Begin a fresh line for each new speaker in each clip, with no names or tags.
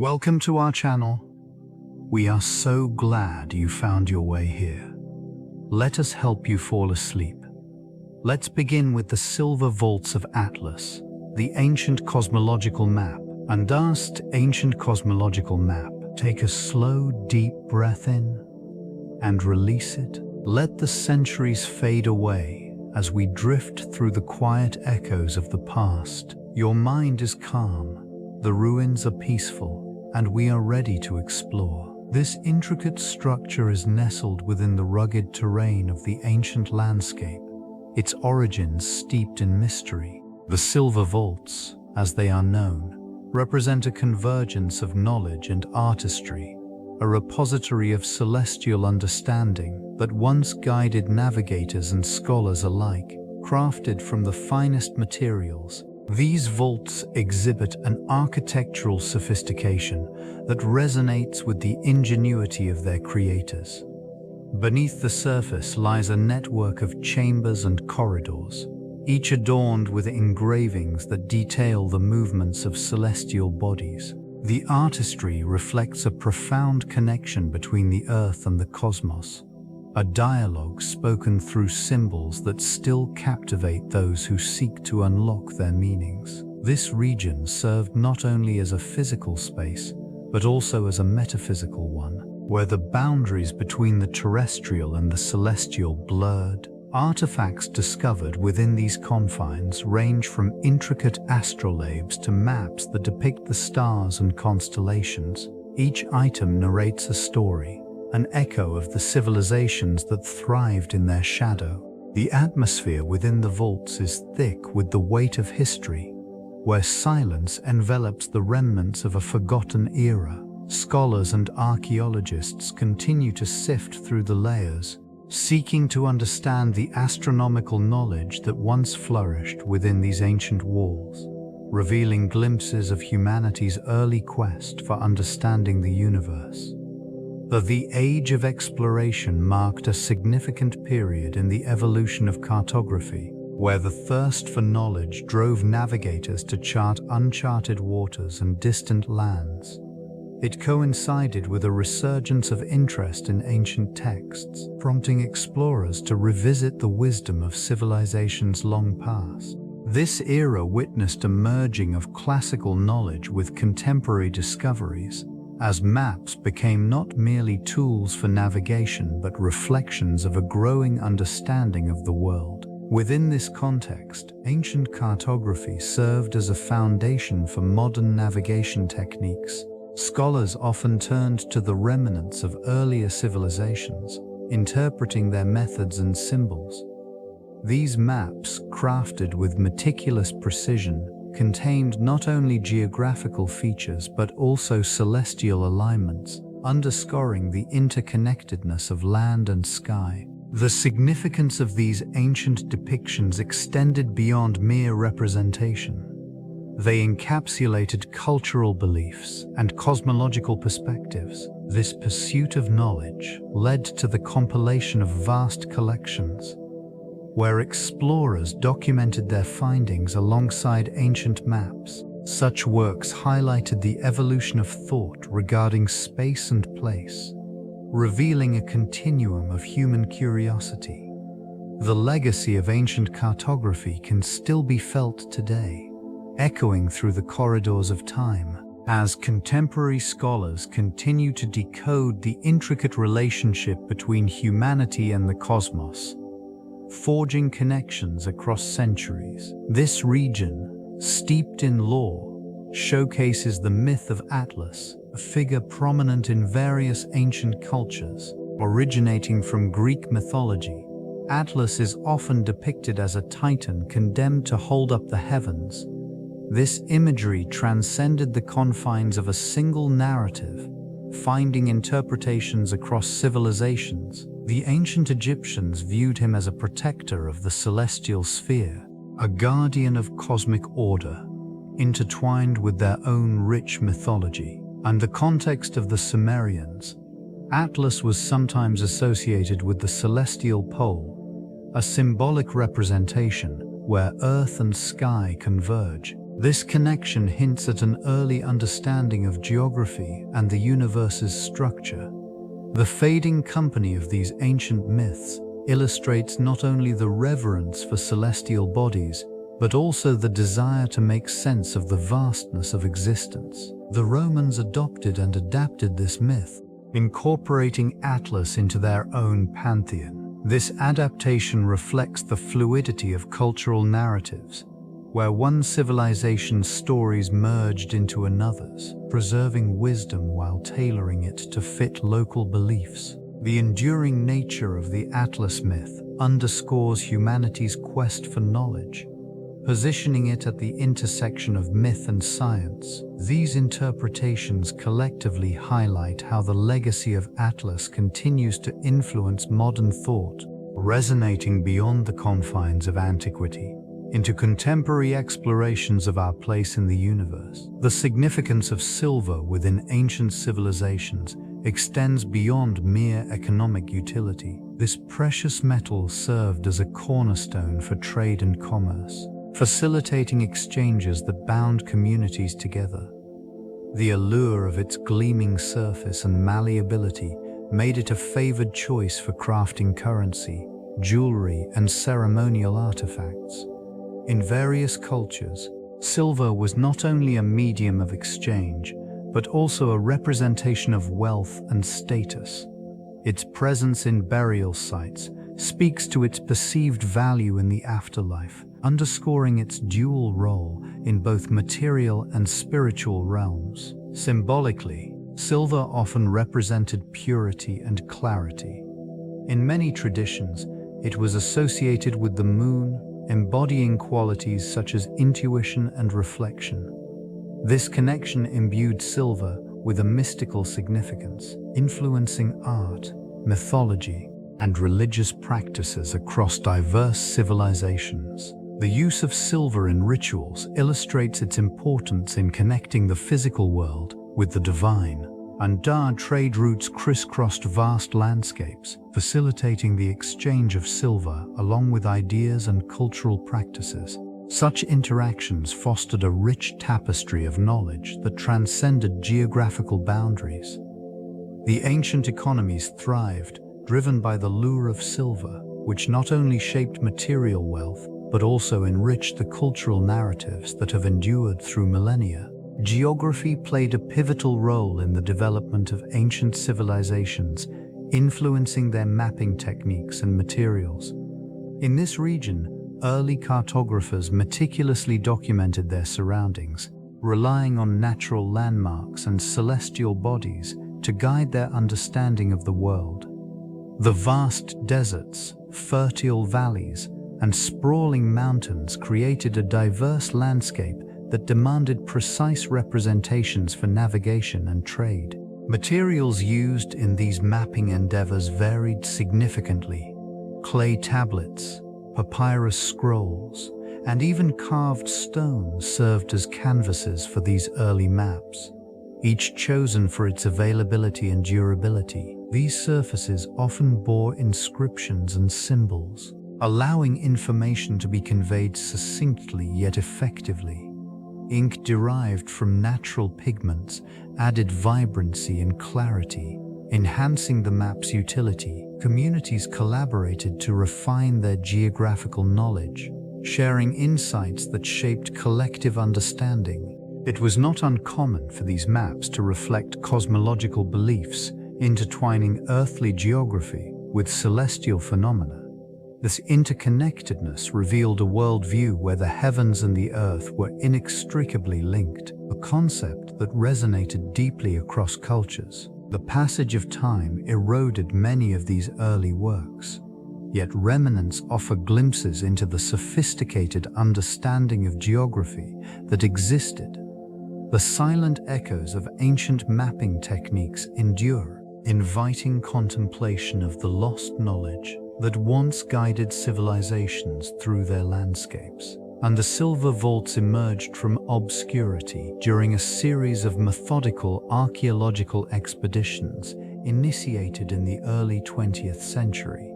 Welcome to our channel. We are so glad you found your way here. Let us help you fall asleep. Let's begin with the silver vaults of Atlas, the ancient cosmological map. Undust ancient cosmological map. Take a slow, deep breath in and release it. Let the centuries fade away as we drift through the quiet echoes of the past. Your mind is calm, the ruins are peaceful, and we are ready to explore. This intricate structure is nestled within the rugged terrain of the ancient landscape, its origins steeped in mystery. The silver vaults, as they are known, represent a convergence of knowledge and artistry, a repository of celestial understanding that once guided navigators and scholars alike, crafted from the finest materials. These vaults exhibit an architectural sophistication that resonates with the ingenuity of their creators. Beneath the surface lies a network of chambers and corridors, each adorned with engravings that detail the movements of celestial bodies. The artistry reflects a profound connection between the earth and the cosmos, a dialogue spoken through symbols that still captivate those who seek to unlock their meanings. This region served not only as a physical space, but also as a metaphysical one, where the boundaries between the terrestrial and the celestial blurred. Artifacts discovered within these confines range from intricate astrolabes to maps that depict the stars and constellations. Each item narrates a story, an echo of the civilizations that thrived in their shadow. The atmosphere within the vaults is thick with the weight of history, where silence envelops the remnants of a forgotten era. Scholars and archaeologists continue to sift through the layers, seeking to understand the astronomical knowledge that once flourished within these ancient walls, revealing glimpses of humanity's early quest for understanding the universe. The age of exploration marked a significant period in the evolution of cartography, where the thirst for knowledge drove navigators to chart uncharted waters and distant lands. It coincided with a resurgence of interest in ancient texts, prompting explorers to revisit the wisdom of civilizations long past. This era witnessed a merging of classical knowledge with contemporary discoveries, as maps became not merely tools for navigation but reflections of a growing understanding of the world. Within this context, ancient cartography served as a foundation for modern navigation techniques. Scholars often turned to the remnants of earlier civilizations, interpreting their methods and symbols. These maps, crafted with meticulous precision, contained not only geographical features but also celestial alignments, underscoring the interconnectedness of land and sky. The significance of these ancient depictions extended beyond mere representation. They encapsulated cultural beliefs and cosmological perspectives. This pursuit of knowledge led to the compilation of vast collections, where explorers documented their findings alongside ancient maps. Such works highlighted the evolution of thought regarding space and place, revealing a continuum of human curiosity. The legacy of ancient cartography can still be felt today, echoing through the corridors of time. As contemporary scholars continue to decode the intricate relationship between humanity and the cosmos, forging connections across centuries. This region, steeped in lore, showcases the myth of Atlas, a figure prominent in various ancient cultures. Originating from Greek mythology, Atlas is often depicted as a titan condemned to hold up the heavens. This imagery transcended the confines of a single narrative, finding interpretations across civilizations. The ancient Egyptians viewed him as a protector of the celestial sphere, a guardian of cosmic order, intertwined with their own rich mythology. And the context of the Sumerians, Atlas was sometimes associated with the celestial pole, a symbolic representation where earth and sky converge. This connection hints at an early understanding of geography and the universe's structure. The fading company of these ancient myths illustrates not only the reverence for celestial bodies, but also the desire to make sense of the vastness of existence. The Romans adopted and adapted this myth, incorporating Atlas into their own pantheon. This adaptation reflects the fluidity of cultural narratives, where one civilization's stories merged into another's, preserving wisdom while tailoring it to fit local beliefs. The enduring nature of the Atlas myth underscores humanity's quest for knowledge, positioning it at the intersection of myth and science. These interpretations collectively highlight how the legacy of Atlas continues to influence modern thought, resonating beyond the confines of antiquity into contemporary explorations of our place in the universe. The significance of silver within ancient civilizations extends beyond mere economic utility. This precious metal served as a cornerstone for trade and commerce, facilitating exchanges that bound communities together. The allure of its gleaming surface and malleability made it a favored choice for crafting currency, jewelry, and ceremonial artifacts. In various cultures, silver was not only a medium of exchange, but also a representation of wealth and status. Its presence in burial sites speaks to its perceived value in the afterlife, underscoring its dual role in both material and spiritual realms. Symbolically, silver often represented purity and clarity. In many traditions, it was associated with the moon, embodying qualities such as intuition and reflection. This connection imbued silver with a mystical significance, influencing art, mythology, and religious practices across diverse civilizations. The use of silver in rituals illustrates its importance in connecting the physical world with the divine. Undarred trade routes crisscrossed vast landscapes, facilitating the exchange of silver along with ideas and cultural practices. Such interactions fostered a rich tapestry of knowledge that transcended geographical boundaries. The ancient economies thrived, driven by the lure of silver, which not only shaped material wealth, but also enriched the cultural narratives that have endured through millennia. Geography played a pivotal role in the development of ancient civilizations, influencing their mapping techniques and materials. In this region, early cartographers meticulously documented their surroundings, relying on natural landmarks and celestial bodies to guide their understanding of the world. The vast deserts, fertile valleys, and sprawling mountains created a diverse landscape that demanded precise representations for navigation and trade. Materials used in these mapping endeavors varied significantly. Clay tablets, papyrus scrolls, and even carved stone served as canvases for these early maps, each chosen for its availability and durability. These surfaces often bore inscriptions and symbols, allowing information to be conveyed succinctly yet effectively. Ink derived from natural pigments added vibrancy and clarity, enhancing the map's utility. Communities collaborated to refine their geographical knowledge, sharing insights that shaped collective understanding. It was not uncommon for these maps to reflect cosmological beliefs, intertwining earthly geography with celestial phenomena. This interconnectedness revealed a worldview where the heavens and the earth were inextricably linked, a concept that resonated deeply across cultures. The passage of time eroded many of these early works, yet remnants offer glimpses into the sophisticated understanding of geography that existed. The silent echoes of ancient mapping techniques endure, inviting contemplation of the lost knowledge that once guided civilizations through their landscapes. And the silver vaults emerged from obscurity during a series of methodical archaeological expeditions initiated in the early 20th century.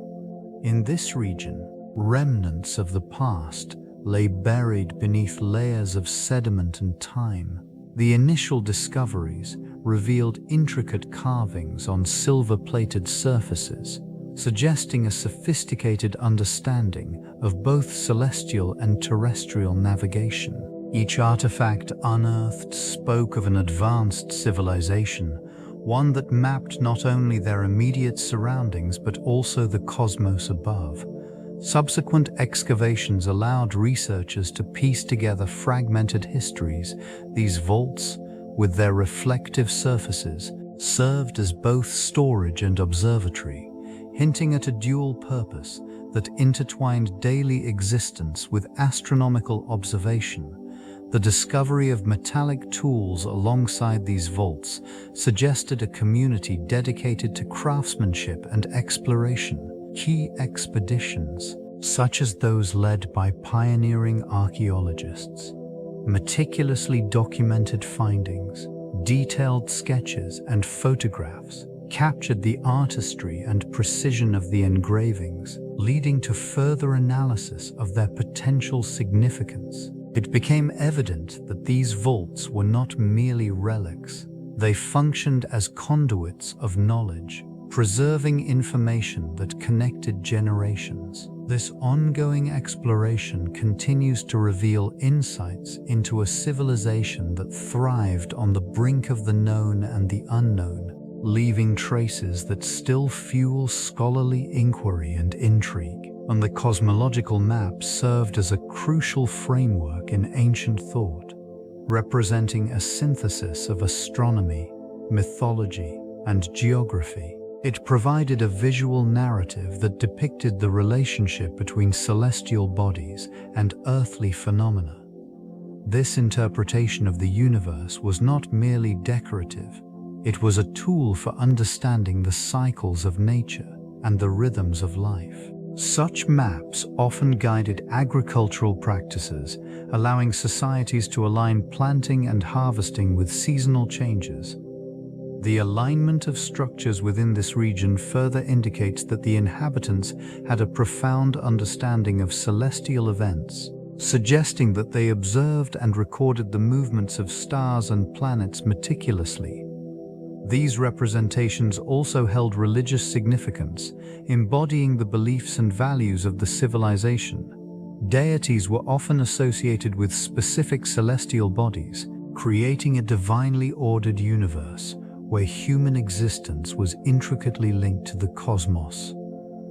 In this region, remnants of the past lay buried beneath layers of sediment and time. The initial discoveries revealed intricate carvings on silver-plated surfaces, suggesting a sophisticated understanding of both celestial and terrestrial navigation. Each artifact unearthed spoke of an advanced civilization, one that mapped not only their immediate surroundings but also the cosmos above. Subsequent excavations allowed researchers to piece together fragmented histories. These vaults, with their reflective surfaces, served as both storage and observatory, hinting at a dual purpose that intertwined daily existence with astronomical observation. The discovery of metallic tools alongside these vaults suggested a community dedicated to craftsmanship and exploration. Key expeditions, such as those led by pioneering archaeologists, meticulously documented findings, detailed sketches and photographs captured the artistry and precision of the engravings, leading to further analysis of their potential significance. It became evident that these vaults were not merely relics. They functioned as conduits of knowledge, preserving information that connected generations. This ongoing exploration continues to reveal insights into a civilization that thrived on the brink of the known and the unknown, leaving traces that still fuel scholarly inquiry and intrigue. And the cosmological map served as a crucial framework in ancient thought, representing a synthesis of astronomy, mythology, and geography. It provided a visual narrative that depicted the relationship between celestial bodies and earthly phenomena. This interpretation of the universe was not merely decorative, it was a tool for understanding the cycles of nature and the rhythms of life. Such maps often guided agricultural practices, allowing societies to align planting and harvesting with seasonal changes. The alignment of structures within this region further indicates that the inhabitants had a profound understanding of celestial events, suggesting that they observed and recorded the movements of stars and planets meticulously. These representations also held religious significance, embodying the beliefs and values of the civilization. Deities were often associated with specific celestial bodies, creating a divinely ordered universe where human existence was intricately linked to the cosmos.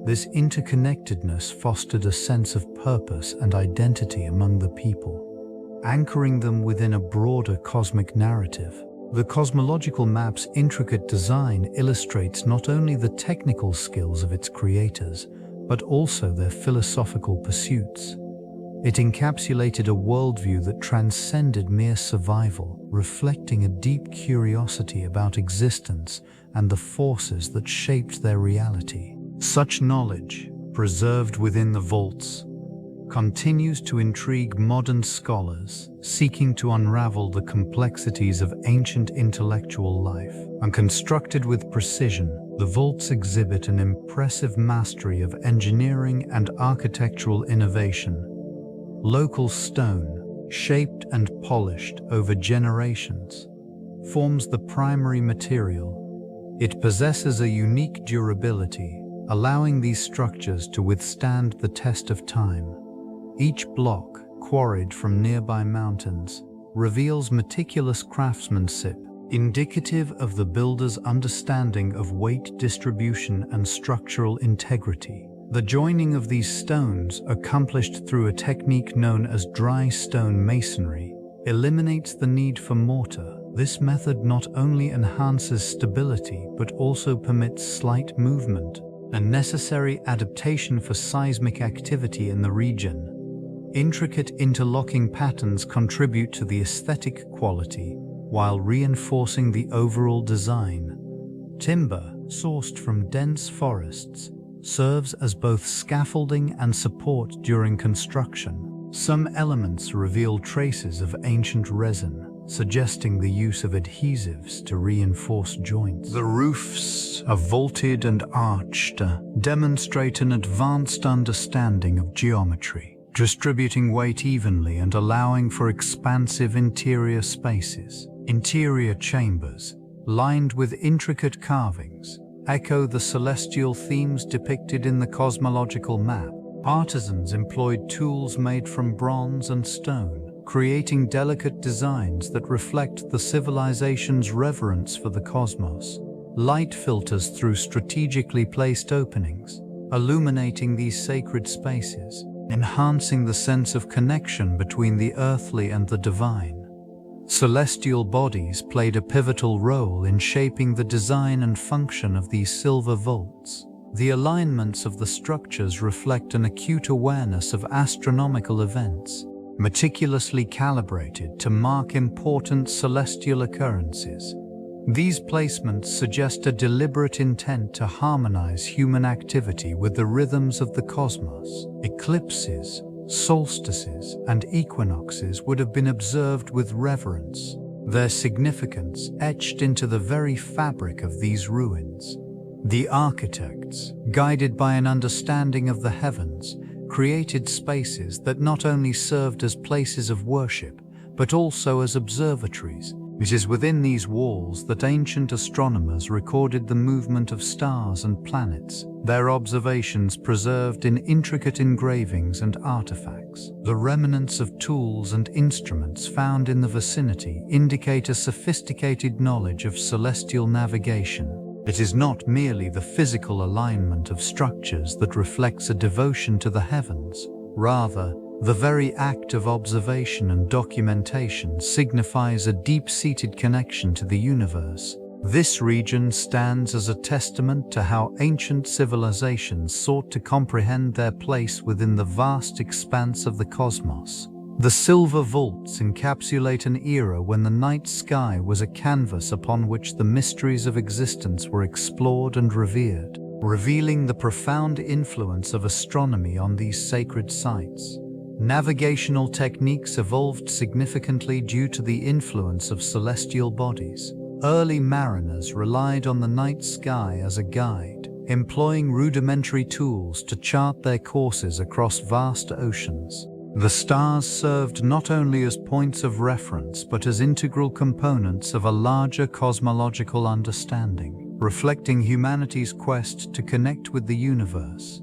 This interconnectedness fostered a sense of purpose and identity among the people, anchoring them within a broader cosmic narrative. The cosmological map's intricate design illustrates not only the technical skills of its creators, but also their philosophical pursuits. It encapsulated a worldview that transcended mere survival, reflecting a deep curiosity about existence and the forces that shaped their reality. Such knowledge, preserved within the vaults, continues to intrigue modern scholars seeking to unravel the complexities of ancient intellectual life. And constructed with precision, the vaults exhibit an impressive mastery of engineering and architectural innovation. Local stone, shaped and polished over generations, forms the primary material. It possesses a unique durability, allowing these structures to withstand the test of time. Each block, quarried from nearby mountains, reveals meticulous craftsmanship, indicative of the builder's understanding of weight distribution and structural integrity. The joining of these stones, accomplished through a technique known as dry stone masonry, eliminates the need for mortar. This method not only enhances stability but also permits slight movement, a necessary adaptation for seismic activity in the region. Intricate interlocking patterns contribute to the aesthetic quality while reinforcing the overall design. Timber, sourced from dense forests, serves as both scaffolding and support during construction. Some elements reveal traces of ancient resin, suggesting the use of adhesives to reinforce joints. The roofs are vaulted and arched, demonstrate an advanced understanding of geometry. distributing weight evenly and allowing for expansive interior spaces. Interior chambers, lined with intricate carvings, echo the celestial themes depicted in the cosmological map. Artisans employed tools made from bronze and stone, creating delicate designs that reflect the civilization's reverence for the cosmos. Light filters through strategically placed openings, illuminating these sacred spaces, enhancing the sense of connection between the earthly and the divine. Celestial bodies played a pivotal role in shaping the design and function of these silver vaults. The alignments of the structures reflect an acute awareness of astronomical events, meticulously calibrated to mark important celestial occurrences. These placements suggest a deliberate intent to harmonize human activity with the rhythms of the cosmos. Eclipses, solstices, and equinoxes would have been observed with reverence, their significance etched into the very fabric of these ruins. The architects, guided by an understanding of the heavens, created spaces that not only served as places of worship, but also as observatories. It is within these walls that ancient astronomers recorded the movement of stars and planets, their observations preserved in intricate engravings and artifacts. The remnants of tools and instruments found in the vicinity indicate a sophisticated knowledge of celestial navigation. It is not merely the physical alignment of structures that reflects a devotion to the heavens. Rather, the very act of observation and documentation signifies a deep-seated connection to the universe. This region stands as a testament to how ancient civilizations sought to comprehend their place within the vast expanse of the cosmos. The silver vaults encapsulate an era when the night sky was a canvas upon which the mysteries of existence were explored and revered, revealing the profound influence of astronomy on these sacred sites. Navigational techniques evolved significantly due to the influence of celestial bodies. Early mariners relied on the night sky as a guide, employing rudimentary tools to chart their courses across vast oceans. The stars served not only as points of reference but as integral components of a larger cosmological understanding, reflecting humanity's quest to connect with the universe.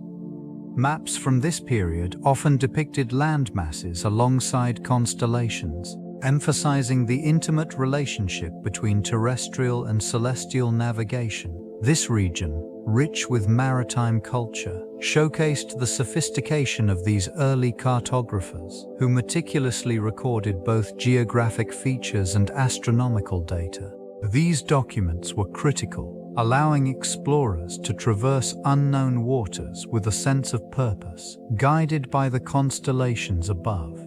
Maps from this period often depicted land masses alongside constellations, emphasizing the intimate relationship between terrestrial and celestial navigation. This region, rich with maritime culture, showcased the sophistication of these early cartographers, who meticulously recorded both geographic features and astronomical data. These documents were critical, allowing explorers to traverse unknown waters with a sense of purpose, guided by the constellations above.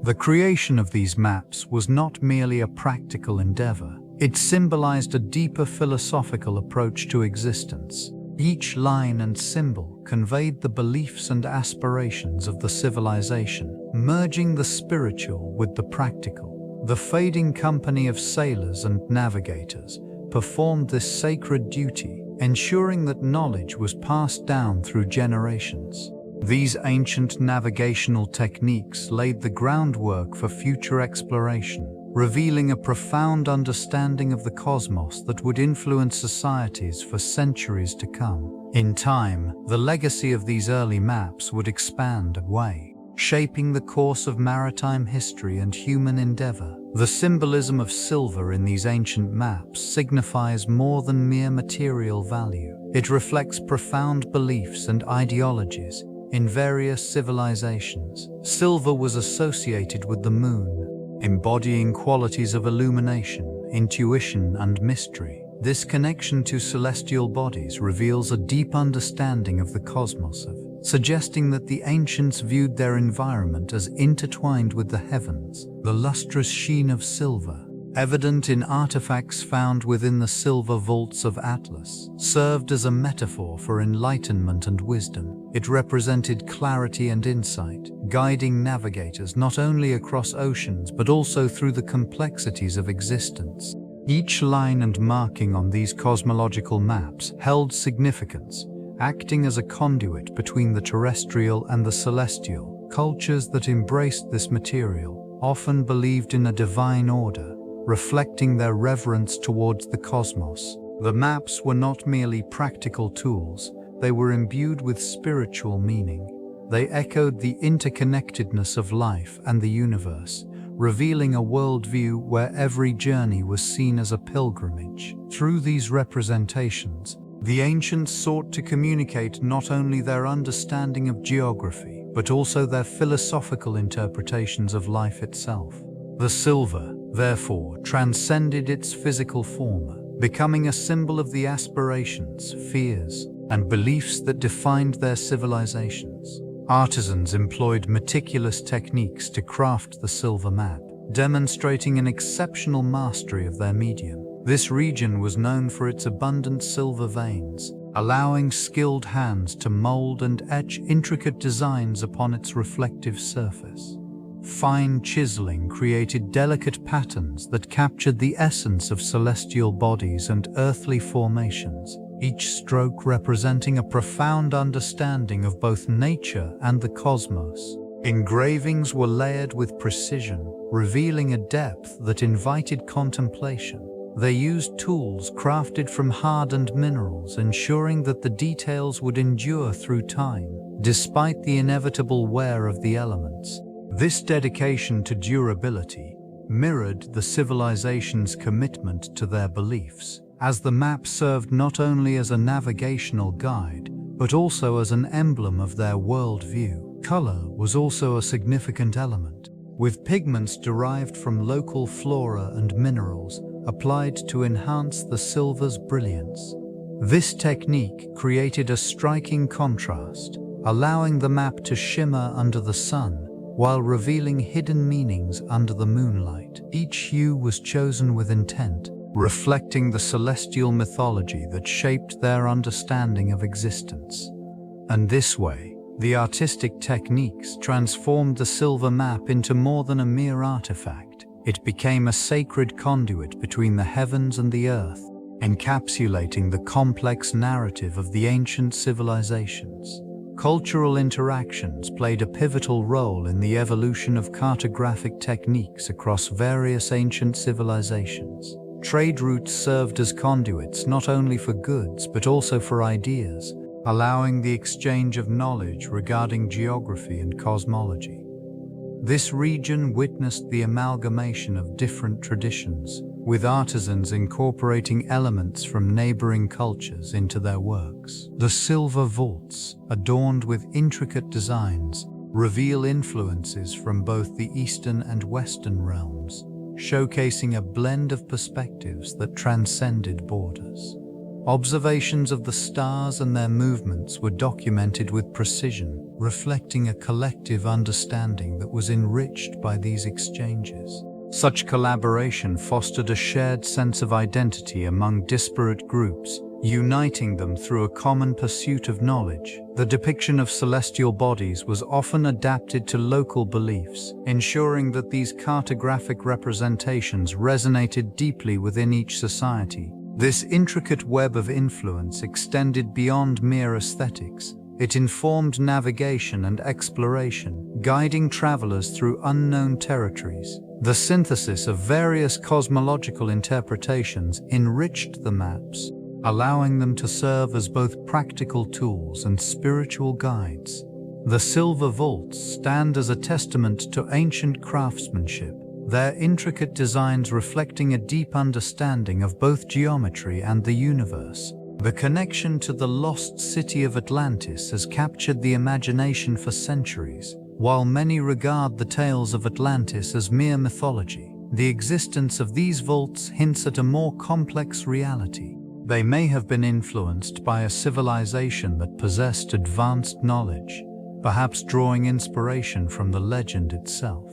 The creation of these maps was not merely a practical endeavor. It symbolized a deeper philosophical approach to existence. Each line and symbol conveyed the beliefs and aspirations of the civilization, merging the spiritual with the practical. The fading company of sailors and navigators performed this sacred duty, ensuring that knowledge was passed down through generations. These ancient navigational techniques laid the groundwork for future exploration, revealing a profound understanding of the cosmos that would influence societies for centuries to come. In time, the legacy of these early maps would expand away, shaping the course of maritime history and human endeavor. The symbolism of silver in these ancient maps signifies more than mere material value. It reflects profound beliefs and ideologies in various civilizations. Silver was associated with the moon, embodying qualities of illumination, intuition, and mystery. This connection to celestial bodies reveals a deep understanding of the cosmos, suggesting that the ancients viewed their environment as intertwined with the heavens. The lustrous sheen of silver, evident in artifacts found within the silver vaults of Atlas, served as a metaphor for enlightenment and wisdom. It represented clarity and insight, guiding navigators not only across oceans but also through the complexities of existence. Each line and marking on these cosmological maps held significance, acting as a conduit between the terrestrial and the celestial. Cultures that embraced this material often believed in a divine order, reflecting their reverence towards the cosmos. The maps were not merely practical tools, they were imbued with spiritual meaning. They echoed the interconnectedness of life and the universe, revealing a worldview where every journey was seen as a pilgrimage. Through these representations, the ancients sought to communicate not only their understanding of geography, but also their philosophical interpretations of life itself. The silver, therefore, transcended its physical form, becoming a symbol of the aspirations, fears, and beliefs that defined their civilizations. Artisans employed meticulous techniques to craft the silver map, demonstrating an exceptional mastery of their medium. This region was known for its abundant silver veins, allowing skilled hands to mold and etch intricate designs upon its reflective surface. Fine chiseling created delicate patterns that captured the essence of celestial bodies and earthly formations, each stroke representing a profound understanding of both nature and the cosmos. Engravings were layered with precision, revealing a depth that invited contemplation. They used tools crafted from hardened minerals, ensuring that the details would endure through time, despite the inevitable wear of the elements. This dedication to durability mirrored the civilization's commitment to their beliefs, as the map served not only as a navigational guide, but also as an emblem of their worldview. Color was also a significant element, with pigments derived from local flora and minerals applied to enhance the silver's brilliance. This technique created a striking contrast, allowing the map to shimmer under the sun while revealing hidden meanings under the moonlight. Each hue was chosen with intent, reflecting the celestial mythology that shaped their understanding of existence. And this way, the artistic techniques transformed the silver map into more than a mere artifact. It became a sacred conduit between the heavens and the earth, encapsulating the complex narrative of the ancient civilizations. Cultural interactions played a pivotal role in the evolution of cartographic techniques across various ancient civilizations. Trade routes served as conduits not only for goods but also for ideas, allowing the exchange of knowledge regarding geography and cosmology. This region witnessed the amalgamation of different traditions, with artisans incorporating elements from neighboring cultures into their works. The silver vaults, adorned with intricate designs, reveal influences from both the Eastern and Western realms, showcasing a blend of perspectives that transcended borders. Observations of the stars and their movements were documented with precision, reflecting a collective understanding that was enriched by these exchanges. Such collaboration fostered a shared sense of identity among disparate groups, uniting them through a common pursuit of knowledge. The depiction of celestial bodies was often adapted to local beliefs, ensuring that these cartographic representations resonated deeply within each society. This intricate web of influence extended beyond mere aesthetics. It informed navigation and exploration, guiding travelers through unknown territories. The synthesis of various cosmological interpretations enriched the maps, allowing them to serve as both practical tools and spiritual guides. The silver vaults stand as a testament to ancient craftsmanship, their intricate designs reflecting a deep understanding of both geometry and the universe. The connection to the lost city of Atlantis has captured the imagination for centuries. While many regard the tales of Atlantis as mere mythology, the existence of these vaults hints at a more complex reality. They may have been influenced by a civilization that possessed advanced knowledge, perhaps drawing inspiration from the legend itself.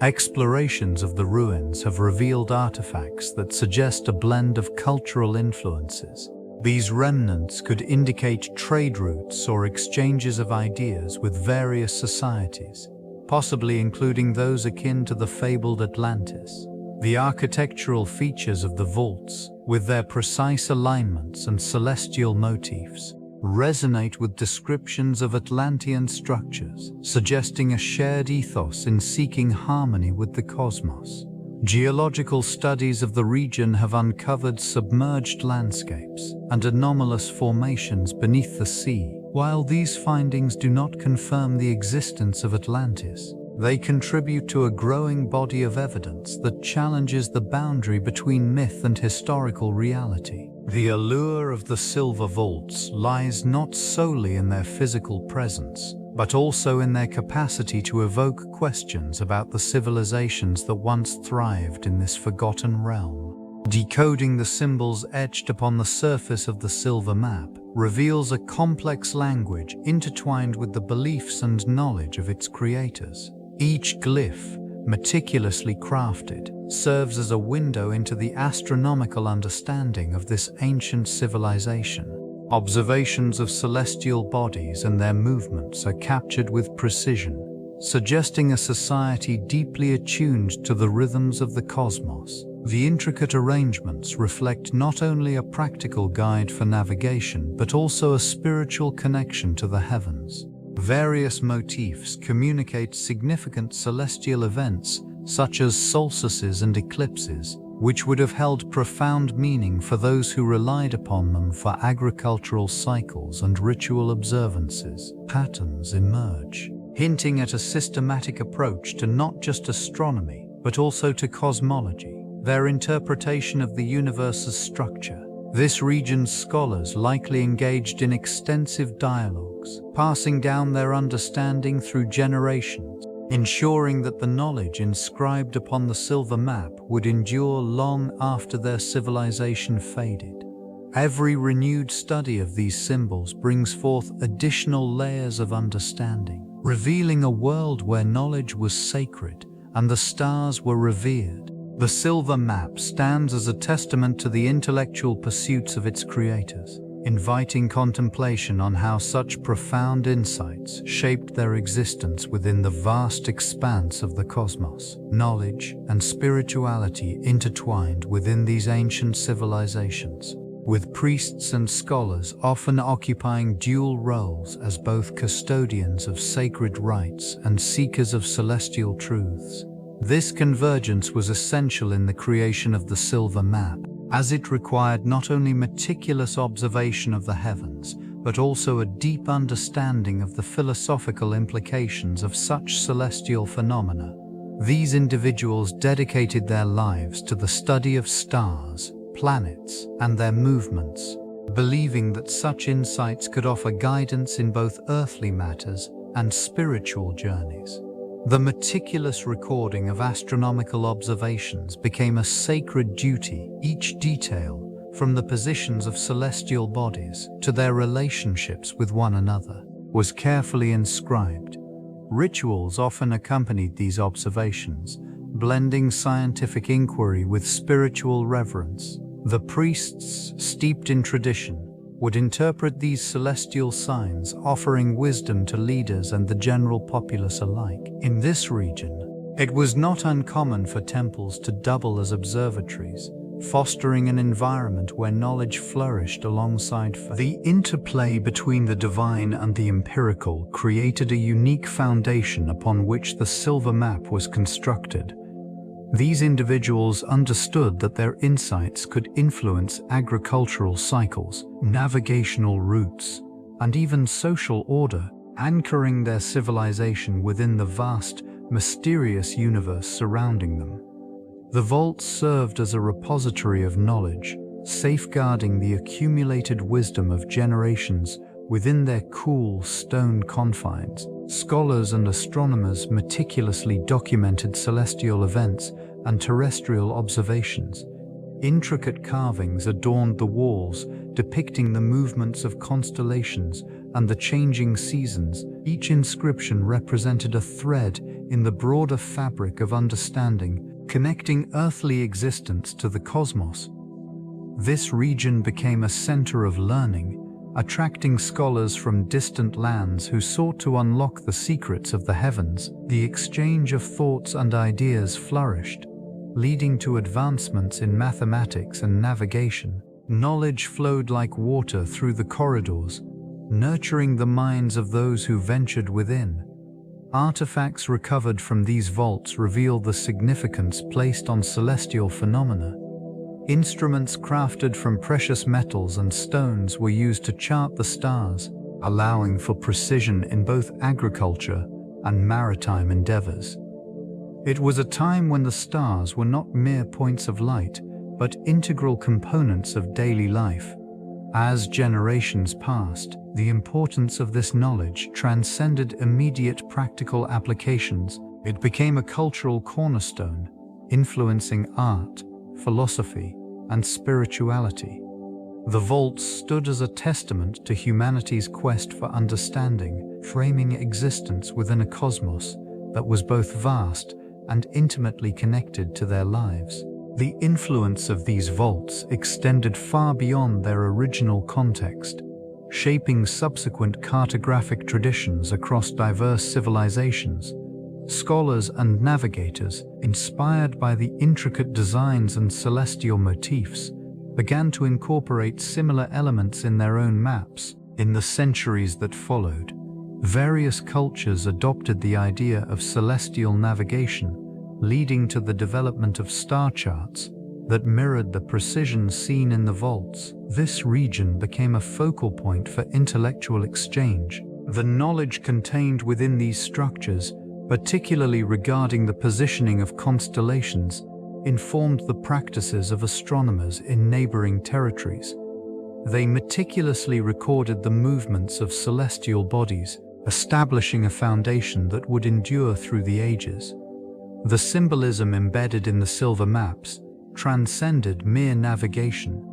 Explorations of the ruins have revealed artifacts that suggest a blend of cultural influences. These remnants could indicate trade routes or exchanges of ideas with various societies, possibly including those akin to the fabled Atlantis. The architectural features of the vaults, with their precise alignments and celestial motifs, resonate with descriptions of Atlantean structures, suggesting a shared ethos in seeking harmony with the cosmos. Geological studies of the region have uncovered submerged landscapes and anomalous formations beneath the sea. While these findings do not confirm the existence of Atlantis, they contribute to a growing body of evidence that challenges the boundary between myth and historical reality. The allure of the silver vaults lies not solely in their physical presence, but also in their capacity to evoke questions about the civilizations that once thrived in this forgotten realm. Decoding the symbols etched upon the surface of the silver map reveals a complex language intertwined with the beliefs and knowledge of its creators. Each glyph, meticulously crafted, serves as a window into the astronomical understanding of this ancient civilization. Observations of celestial bodies and their movements are captured with precision, suggesting a society deeply attuned to the rhythms of the cosmos. The intricate arrangements reflect not only a practical guide for navigation, but also a spiritual connection to the heavens. Various motifs communicate significant celestial events, such as solstices and eclipses, which would have held profound meaning for those who relied upon them for agricultural cycles and ritual observances. Patterns emerge, hinting at a systematic approach to not just astronomy, but also to cosmology, their interpretation of the universe's structure. This region's scholars likely engaged in extensive dialogues, passing down their understanding through generations, ensuring that the knowledge inscribed upon the silver map would endure long after their civilization faded. Every renewed study of these symbols brings forth additional layers of understanding, revealing a world where knowledge was sacred and the stars were revered. The silver map stands as a testament to the intellectual pursuits of its creators, inviting contemplation on how such profound insights shaped their existence within the vast expanse of the cosmos. Knowledge and spirituality intertwined within these ancient civilizations, with priests and scholars often occupying dual roles as both custodians of sacred rites and seekers of celestial truths. This convergence was essential in the creation of the silver map, as it required not only meticulous observation of the heavens, but also a deep understanding of the philosophical implications of such celestial phenomena. These individuals dedicated their lives to the study of stars, planets, and their movements, believing that such insights could offer guidance in both earthly matters and spiritual journeys. The meticulous recording of astronomical observations became a sacred duty. Each detail, from the positions of celestial bodies to their relationships with one another, was carefully inscribed. Rituals often accompanied these observations, blending scientific inquiry with spiritual reverence. The priests, steeped in tradition, would interpret these celestial signs, offering wisdom to leaders and the general populace alike. In this region, it was not uncommon for temples to double as observatories, fostering an environment where knowledge flourished alongside faith. The interplay between the divine and the empirical created a unique foundation upon which the silver map was constructed. These individuals understood that their insights could influence agricultural cycles, navigational routes, and even social order, anchoring their civilization within the vast, mysterious universe surrounding them. The vaults served as a repository of knowledge, safeguarding the accumulated wisdom of generations within their cool stone confines. Scholars and astronomers meticulously documented celestial events and terrestrial observations. Intricate carvings adorned the walls, depicting the movements of constellations and the changing seasons. Each inscription represented a thread in the broader fabric of understanding, connecting earthly existence to the cosmos. This region became a center of learning, attracting scholars from distant lands who sought to unlock the secrets of the heavens. The exchange of thoughts and ideas flourished, leading to advancements in mathematics and navigation. Knowledge flowed like water through the corridors, nurturing the minds of those who ventured within. Artifacts recovered from these vaults reveal the significance placed on celestial phenomena. Instruments crafted from precious metals and stones were used to chart the stars, allowing for precision in both agriculture and maritime endeavors. It was a time when the stars were not mere points of light, but integral components of daily life. As generations passed, the importance of this knowledge transcended immediate practical applications. It became a cultural cornerstone, influencing art, philosophy, and spirituality. The vaults stood as a testament to humanity's quest for understanding, framing existence within a cosmos that was both vast and intimately connected to their lives. The influence of these vaults extended far beyond their original context, shaping subsequent cartographic traditions across diverse civilizations. Scholars and navigators, inspired by the intricate designs and celestial motifs, began to incorporate similar elements in their own maps. In the centuries that followed, various cultures adopted the idea of celestial navigation, leading to the development of star charts that mirrored the precision seen in the vaults. This region became a focal point for intellectual exchange. The knowledge contained within these structures, particularly regarding the positioning of constellations, informed the practices of astronomers in neighboring territories. They meticulously recorded the movements of celestial bodies, establishing a foundation that would endure through the ages. The symbolism embedded in the silver maps transcended mere navigation.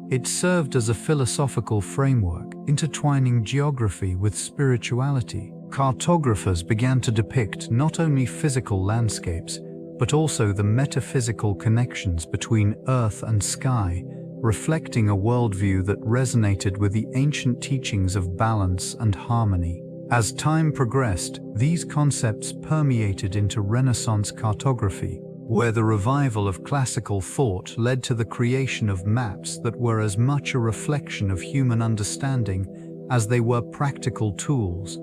It served as a philosophical framework, intertwining geography with spirituality. Cartographers began to depict not only physical landscapes, but also the metaphysical connections between earth and sky, reflecting a worldview that resonated with the ancient teachings of balance and harmony. As time progressed, these concepts permeated into Renaissance cartography, where the revival of classical thought led to the creation of maps that were as much a reflection of human understanding as they were practical tools.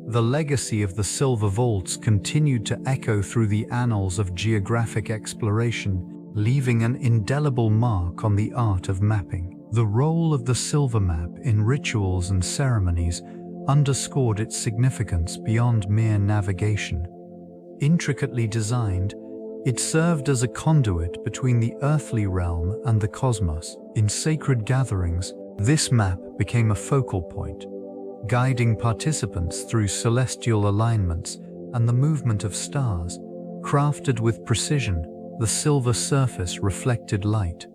The legacy of the silver vaults continued to echo through the annals of geographic exploration, leaving an indelible mark on the art of mapping. The role of the silver map in rituals and ceremonies underscored its significance beyond mere navigation. Intricately designed, it served as a conduit between the earthly realm and the cosmos. In sacred gatherings, this map became a focal point, guiding participants through celestial alignments and the movement of stars. Crafted with precision, the silver surface reflected light,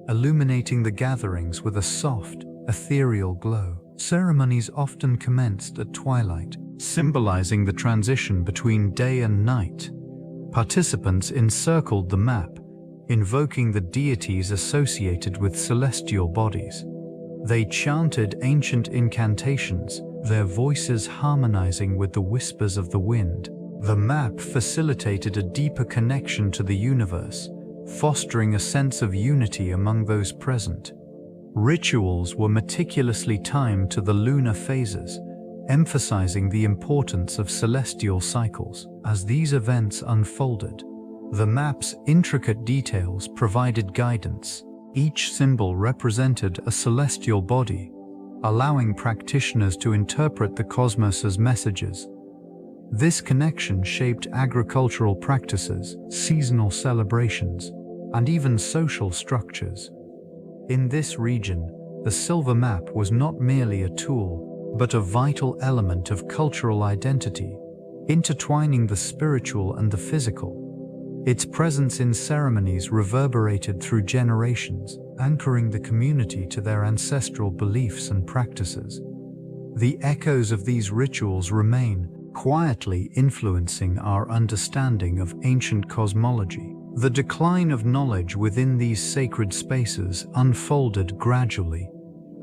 illuminating the gatherings with a soft, ethereal glow. Ceremonies often commenced at twilight, symbolizing the transition between day and night. Participants encircled the map, invoking the deities associated with celestial bodies. They chanted ancient incantations, their voices harmonizing with the whispers of the wind. The map facilitated a deeper connection to the universe, fostering a sense of unity among those present. Rituals were meticulously timed to the lunar phases, emphasizing the importance of celestial cycles. As these events unfolded, the map's intricate details provided guidance. Each symbol represented a celestial body, allowing practitioners to interpret the cosmos's messages. This connection shaped agricultural practices, seasonal celebrations, and even social structures. In this region, the silver map was not merely a tool, but a vital element of cultural identity, intertwining the spiritual and the physical. Its presence in ceremonies reverberated through generations, anchoring the community to their ancestral beliefs and practices. The echoes of these rituals remain, quietly influencing our understanding of ancient cosmology. The decline of knowledge within these sacred spaces unfolded gradually,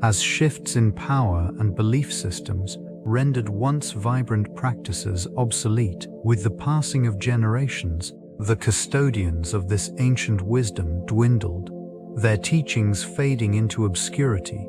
as shifts in power and belief systems rendered once vibrant practices obsolete. With the passing of generations, the custodians of this ancient wisdom dwindled, their teachings fading into obscurity.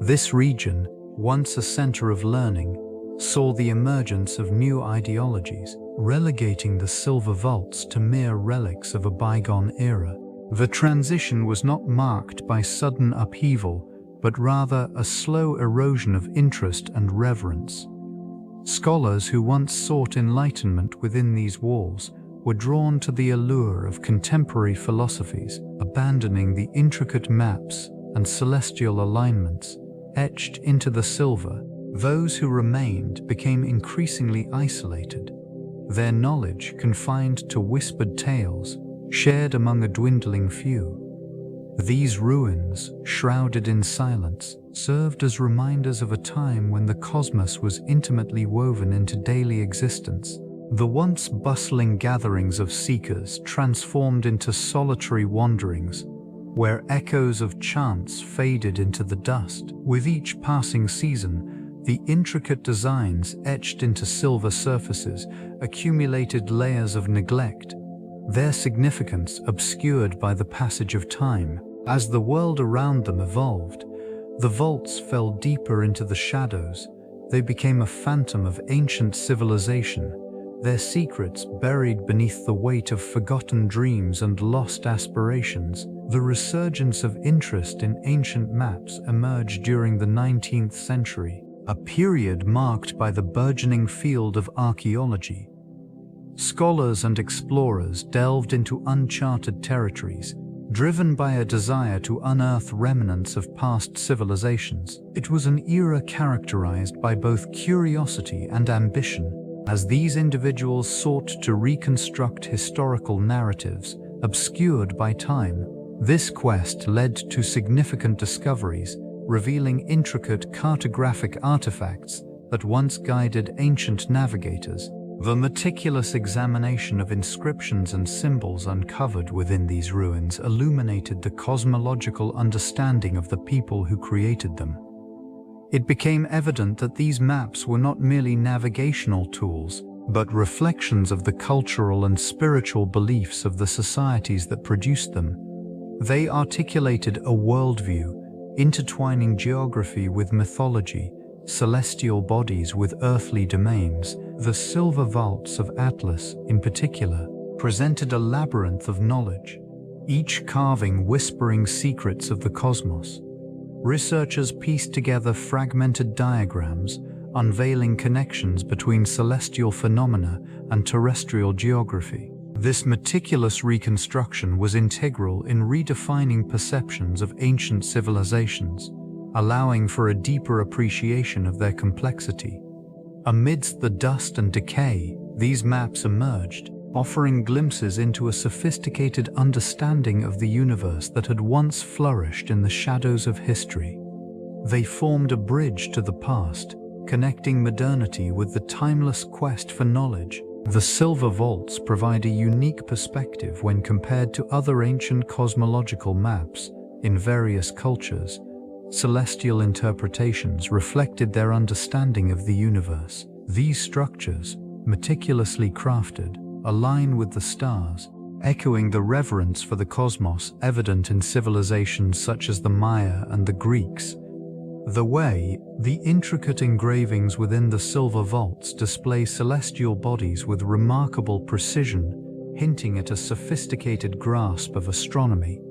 This region, once a center of learning, saw the emergence of new ideologies, relegating the silver vaults to mere relics of a bygone era. The transition was not marked by sudden upheaval, but rather a slow erosion of interest and reverence. Scholars who once sought enlightenment within these walls were drawn to the allure of contemporary philosophies, abandoning the intricate maps and celestial alignments etched into the silver. Those who remained became increasingly isolated, their knowledge confined to whispered tales shared among a dwindling few. These ruins, shrouded in silence, served as reminders of a time when the cosmos was intimately woven into daily existence. The once bustling gatherings of seekers transformed into solitary wanderings, where echoes of chants faded into the dust. With each passing season, the intricate designs etched into silver surfaces accumulated layers of neglect, their significance obscured by the passage of time. As the world around them evolved, the vaults fell deeper into the shadows. They became a phantom of ancient civilization, their secrets buried beneath the weight of forgotten dreams and lost aspirations. The resurgence of interest in ancient maps emerged during the 19th century, a period marked by the burgeoning field of archaeology. Scholars and explorers delved into uncharted territories, driven by a desire to unearth remnants of past civilizations. It was an era characterized by both curiosity and ambition, as these individuals sought to reconstruct historical narratives obscured by time. This quest led to significant discoveries, revealing intricate cartographic artifacts that once guided ancient navigators. The meticulous examination of inscriptions and symbols uncovered within these ruins illuminated the cosmological understanding of the people who created them. It became evident that these maps were not merely navigational tools, but reflections of the cultural and spiritual beliefs of the societies that produced them. They articulated a worldview, intertwining geography with mythology, celestial bodies with earthly domains. The silver vaults of Atlas, in particular, presented a labyrinth of knowledge, each carving whispering secrets of the cosmos. Researchers pieced together fragmented diagrams, unveiling connections between celestial phenomena and terrestrial geography. This meticulous reconstruction was integral in redefining perceptions of ancient civilizations, allowing for a deeper appreciation of their complexity. Amidst the dust and decay, these maps emerged, offering glimpses into a sophisticated understanding of the universe that had once flourished in the shadows of history. They formed a bridge to the past, connecting modernity with the timeless quest for knowledge. The silver vaults provide a unique perspective when compared to other ancient cosmological maps in various cultures. Celestial interpretations reflected their understanding of the universe. These structures, meticulously crafted, align with the stars, echoing the reverence for the cosmos evident in civilizations such as the Maya and the Greeks. The intricate engravings within the silver vaults display celestial bodies with remarkable precision, hinting at a sophisticated grasp of astronomy.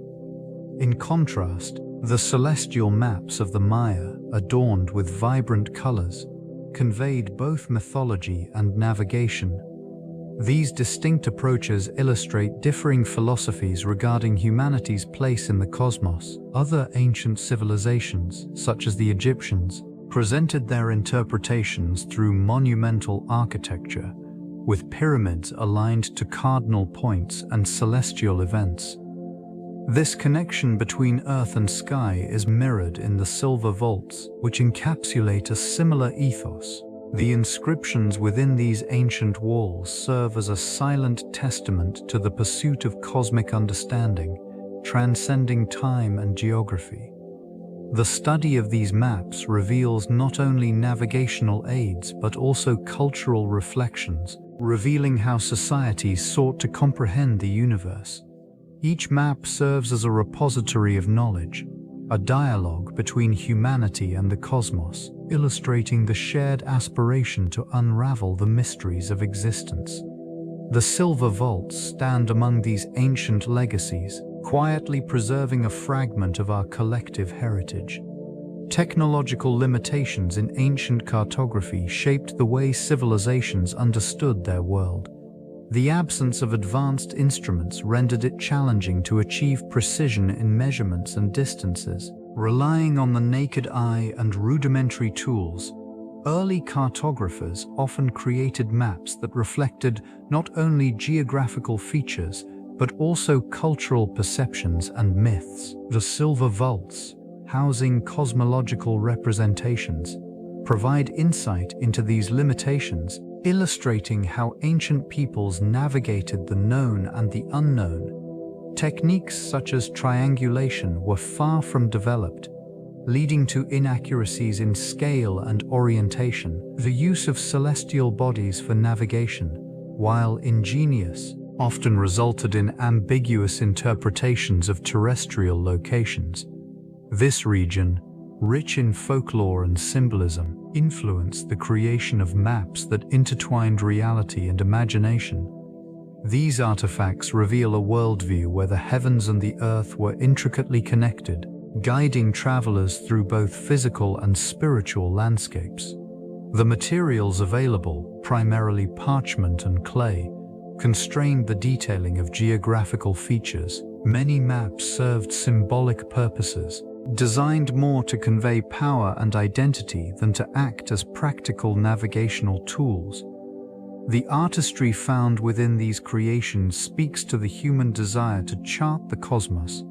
In contrast, the celestial maps of the Maya, adorned with vibrant colors, conveyed both mythology and navigation. These distinct approaches illustrate differing philosophies regarding humanity's place in the cosmos. Other ancient civilizations, such as the Egyptians, presented their interpretations through monumental architecture, with pyramids aligned to cardinal points and celestial events. This connection between earth and sky is mirrored in the silver vaults, which encapsulate a similar ethos. The inscriptions within these ancient walls serve as a silent testament to the pursuit of cosmic understanding, transcending time and geography. The study of these maps reveals not only navigational aids but also cultural reflections, revealing how societies sought to comprehend the universe. Each map serves as a repository of knowledge, a dialogue between humanity and the cosmos, illustrating the shared aspiration to unravel the mysteries of existence. The silver vaults stand among these ancient legacies, quietly preserving a fragment of our collective heritage. Technological limitations in ancient cartography shaped the way civilizations understood their world. The absence of advanced instruments rendered it challenging to achieve precision in measurements and distances. Relying on the naked eye and rudimentary tools, early cartographers often created maps that reflected not only geographical features, but also cultural perceptions and myths. The silver vaults, housing cosmological representations, provide insight into these limitations, illustrating how ancient peoples navigated the known and the unknown. Techniques such as triangulation were far from developed, leading to inaccuracies in scale and orientation. The use of celestial bodies for navigation, while ingenious, often resulted in ambiguous interpretations of terrestrial locations. This region, rich in folklore and symbolism, influenced the creation of maps that intertwined reality and imagination. These artifacts reveal a worldview where the heavens and the earth were intricately connected, guiding travelers through both physical and spiritual landscapes. The materials available, primarily parchment and clay, constrained the detailing of geographical features. Many maps served symbolic purposes, designed more to convey power and identity than to act as practical navigational tools. The artistry found within these creations speaks to the human desire to chart the cosmos.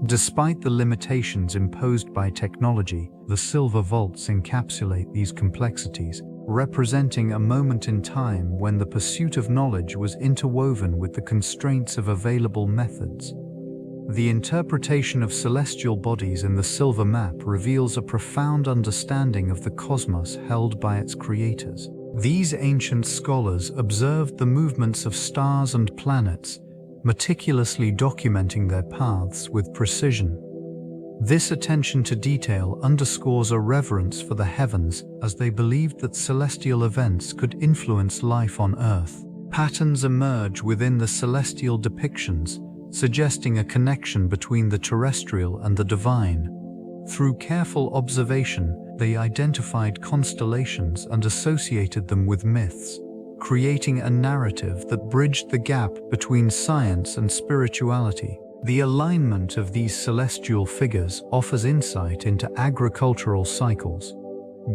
Despite the limitations imposed by technology, the silver vaults encapsulate these complexities, representing a moment in time when the pursuit of knowledge was interwoven with the constraints of available methods. The interpretation of celestial bodies in the silver map reveals a profound understanding of the cosmos held by its creators. These ancient scholars observed the movements of stars and planets, meticulously documenting their paths with precision. This attention to detail underscores a reverence for the heavens, as they believed that celestial events could influence life on Earth. Patterns emerge within the celestial depictions, suggesting a connection between the terrestrial and the divine. Through careful observation, they identified constellations and associated them with myths, creating a narrative that bridged the gap between science and spirituality. The alignment of these celestial figures offers insight into agricultural cycles,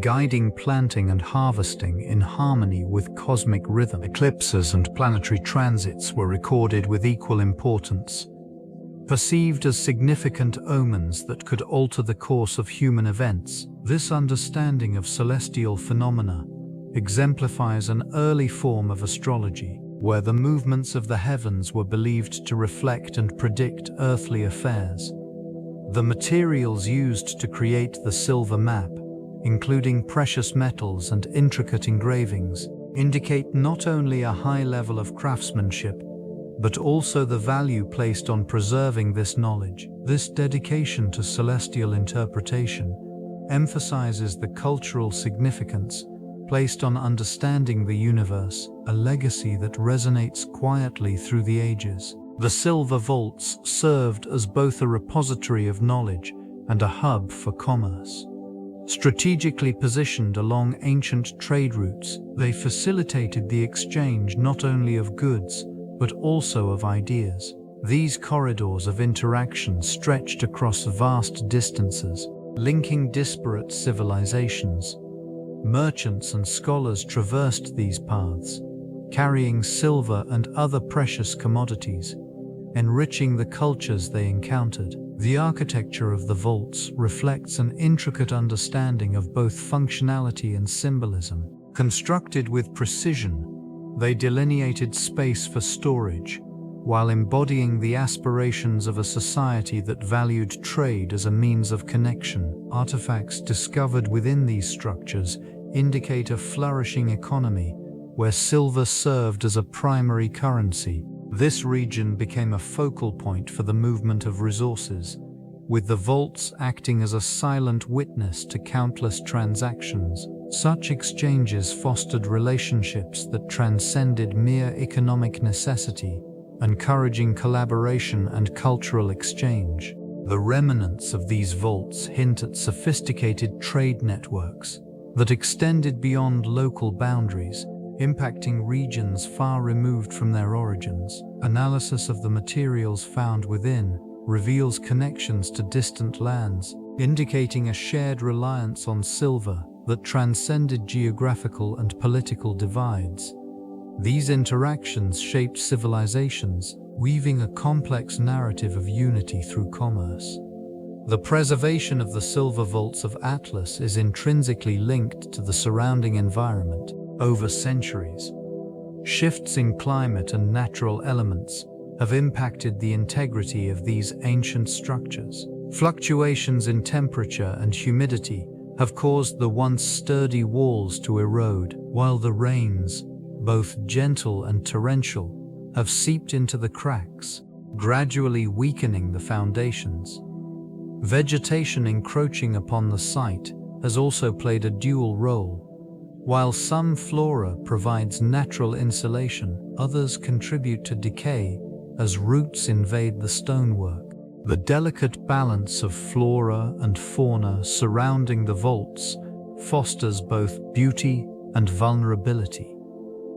guiding planting and harvesting in harmony with cosmic rhythm. Eclipses and planetary transits were recorded with equal importance, perceived as significant omens that could alter the course of human events. This understanding of celestial phenomena exemplifies an early form of astrology, where the movements of the heavens were believed to reflect and predict earthly affairs. The materials used to create the silver map, including precious metals and intricate engravings, indicate not only a high level of craftsmanship, but also the value placed on preserving this knowledge. This dedication to celestial interpretation emphasizes the cultural significance placed on understanding the universe, a legacy that resonates quietly through the ages. The silver vaults served as both a repository of knowledge and a hub for commerce. Strategically positioned along ancient trade routes, they facilitated the exchange not only of goods, but also of ideas. These corridors of interaction stretched across vast distances, linking disparate civilizations. Merchants and scholars traversed these paths, carrying silver and other precious commodities, enriching the cultures they encountered. The architecture of the vaults reflects an intricate understanding of both functionality and symbolism. Constructed with precision, they delineated space for storage, while embodying the aspirations of a society that valued trade as a means of connection. Artifacts discovered within these structures indicate a flourishing economy, where silver served as a primary currency. This region became a focal point for the movement of resources, with the vaults acting as a silent witness to countless transactions. Such exchanges fostered relationships that transcended mere economic necessity, encouraging collaboration and cultural exchange. The remnants of these vaults hint at sophisticated trade networks that extended beyond local boundaries, impacting regions far removed from their origins. Analysis of the materials found within reveals connections to distant lands, indicating a shared reliance on silver that transcended geographical and political divides. These interactions shaped civilizations, weaving a complex narrative of unity through commerce. The preservation of the silver vaults of Atlas is intrinsically linked to the surrounding environment. Over centuries, shifts in climate and natural elements have impacted the integrity of these ancient structures. Fluctuations in temperature and humidity have caused the once sturdy walls to erode, while the rains, both gentle and torrential, have seeped into the cracks, gradually weakening the foundations. Vegetation encroaching upon the site has also played a dual role. While some flora provides natural insulation, others contribute to decay as roots invade the stonework. The delicate balance of flora and fauna surrounding the vaults fosters both beauty and vulnerability,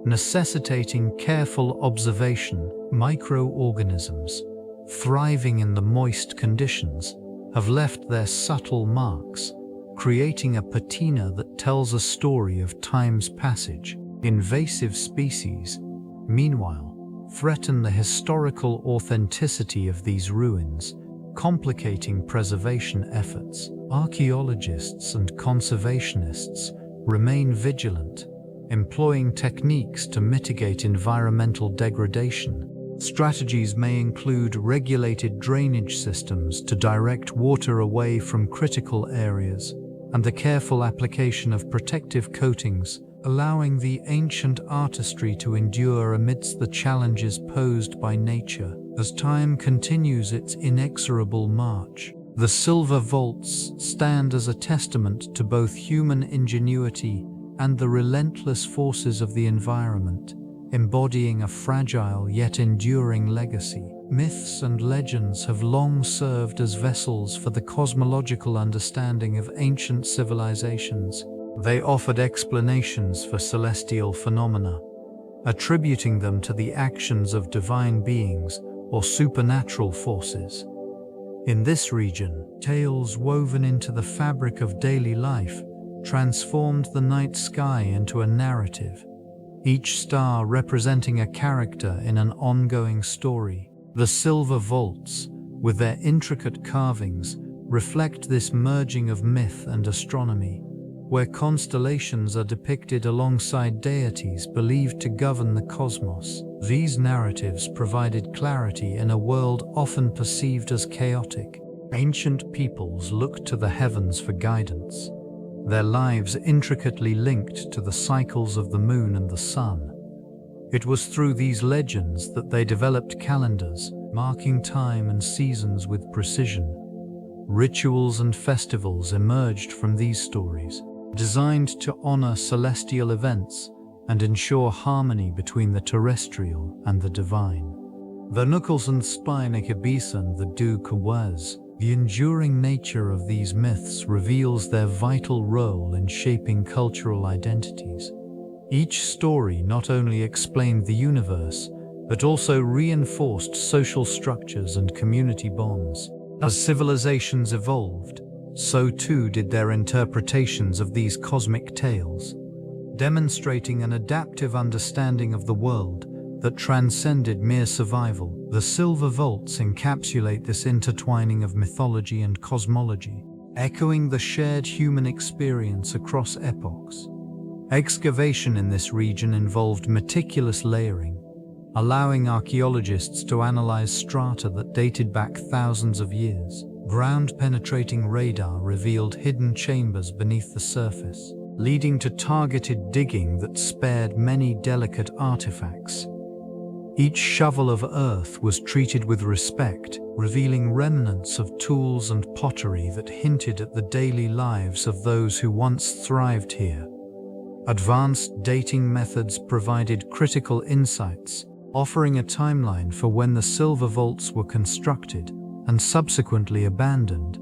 necessitating careful observation. Microorganisms, thriving in the moist conditions, have left their subtle marks, creating a patina that tells a story of time's passage. Invasive species, meanwhile, threaten the historical authenticity of these ruins, complicating preservation efforts. Archaeologists and conservationists remain vigilant, employing techniques to mitigate environmental degradation. Strategies may include regulated drainage systems to direct water away from critical areas, and the careful application of protective coatings, allowing the ancient artistry to endure amidst the challenges posed by nature. As time continues its inexorable march, the silver vaults stand as a testament to both human ingenuity and the relentless forces of the environment, embodying a fragile yet enduring legacy. Myths and legends have long served as vessels for the cosmological understanding of ancient civilizations. They offered explanations for celestial phenomena, attributing them to the actions of divine beings or supernatural forces. In this region, tales woven into the fabric of daily life transformed the night sky into a narrative, each star representing a character in an ongoing story. The silver vaults, with their intricate carvings, reflect this merging of myth and astronomy, where constellations are depicted alongside deities believed to govern the cosmos. These narratives provided clarity in a world often perceived as chaotic. Ancient peoples looked to the heavens for guidance, their lives intricately linked to the cycles of the moon and the sun. It was through these legends that they developed calendars, marking time and seasons with precision. Rituals and festivals emerged from these stories, designed to honor celestial events and ensure harmony between the terrestrial and the divine. The Knuckles and Spinach Ibisan, the Du Kawaz. The enduring nature of these myths reveals their vital role in shaping cultural identities. Each story not only explained the universe, but also reinforced social structures and community bonds. As civilizations evolved, so too did their interpretations of these cosmic tales, demonstrating an adaptive understanding of the world that transcended mere survival. The silver vaults encapsulate this intertwining of mythology and cosmology, echoing the shared human experience across epochs. Excavation in this region involved meticulous layering, allowing archaeologists to analyze strata that dated back thousands of years. Ground-penetrating radar revealed hidden chambers beneath the surface, leading to targeted digging that spared many delicate artifacts. Each shovel of earth was treated with respect, revealing remnants of tools and pottery that hinted at the daily lives of those who once thrived here. Advanced dating methods provided critical insights, offering a timeline for when the silver vaults were constructed and subsequently abandoned.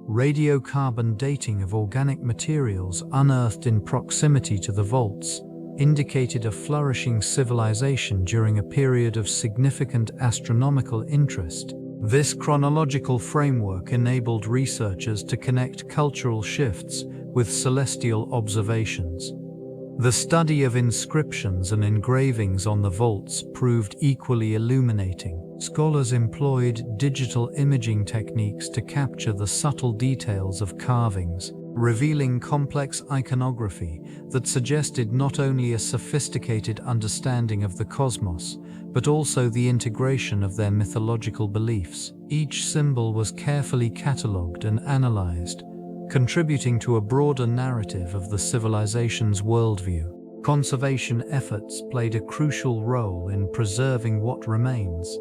Radiocarbon dating of organic materials unearthed in proximity to the vaults indicated a flourishing civilization during a period of significant astronomical interest. This chronological framework enabled researchers to connect cultural shifts with celestial observations. The study of inscriptions and engravings on the vaults proved equally illuminating. Scholars employed digital imaging techniques to capture the subtle details of carvings, revealing complex iconography that suggested not only a sophisticated understanding of the cosmos, but also the integration of their mythological beliefs. Each symbol was carefully catalogued and analyzed, contributing to a broader narrative of the civilization's worldview. Conservation efforts played a crucial role in preserving what remains.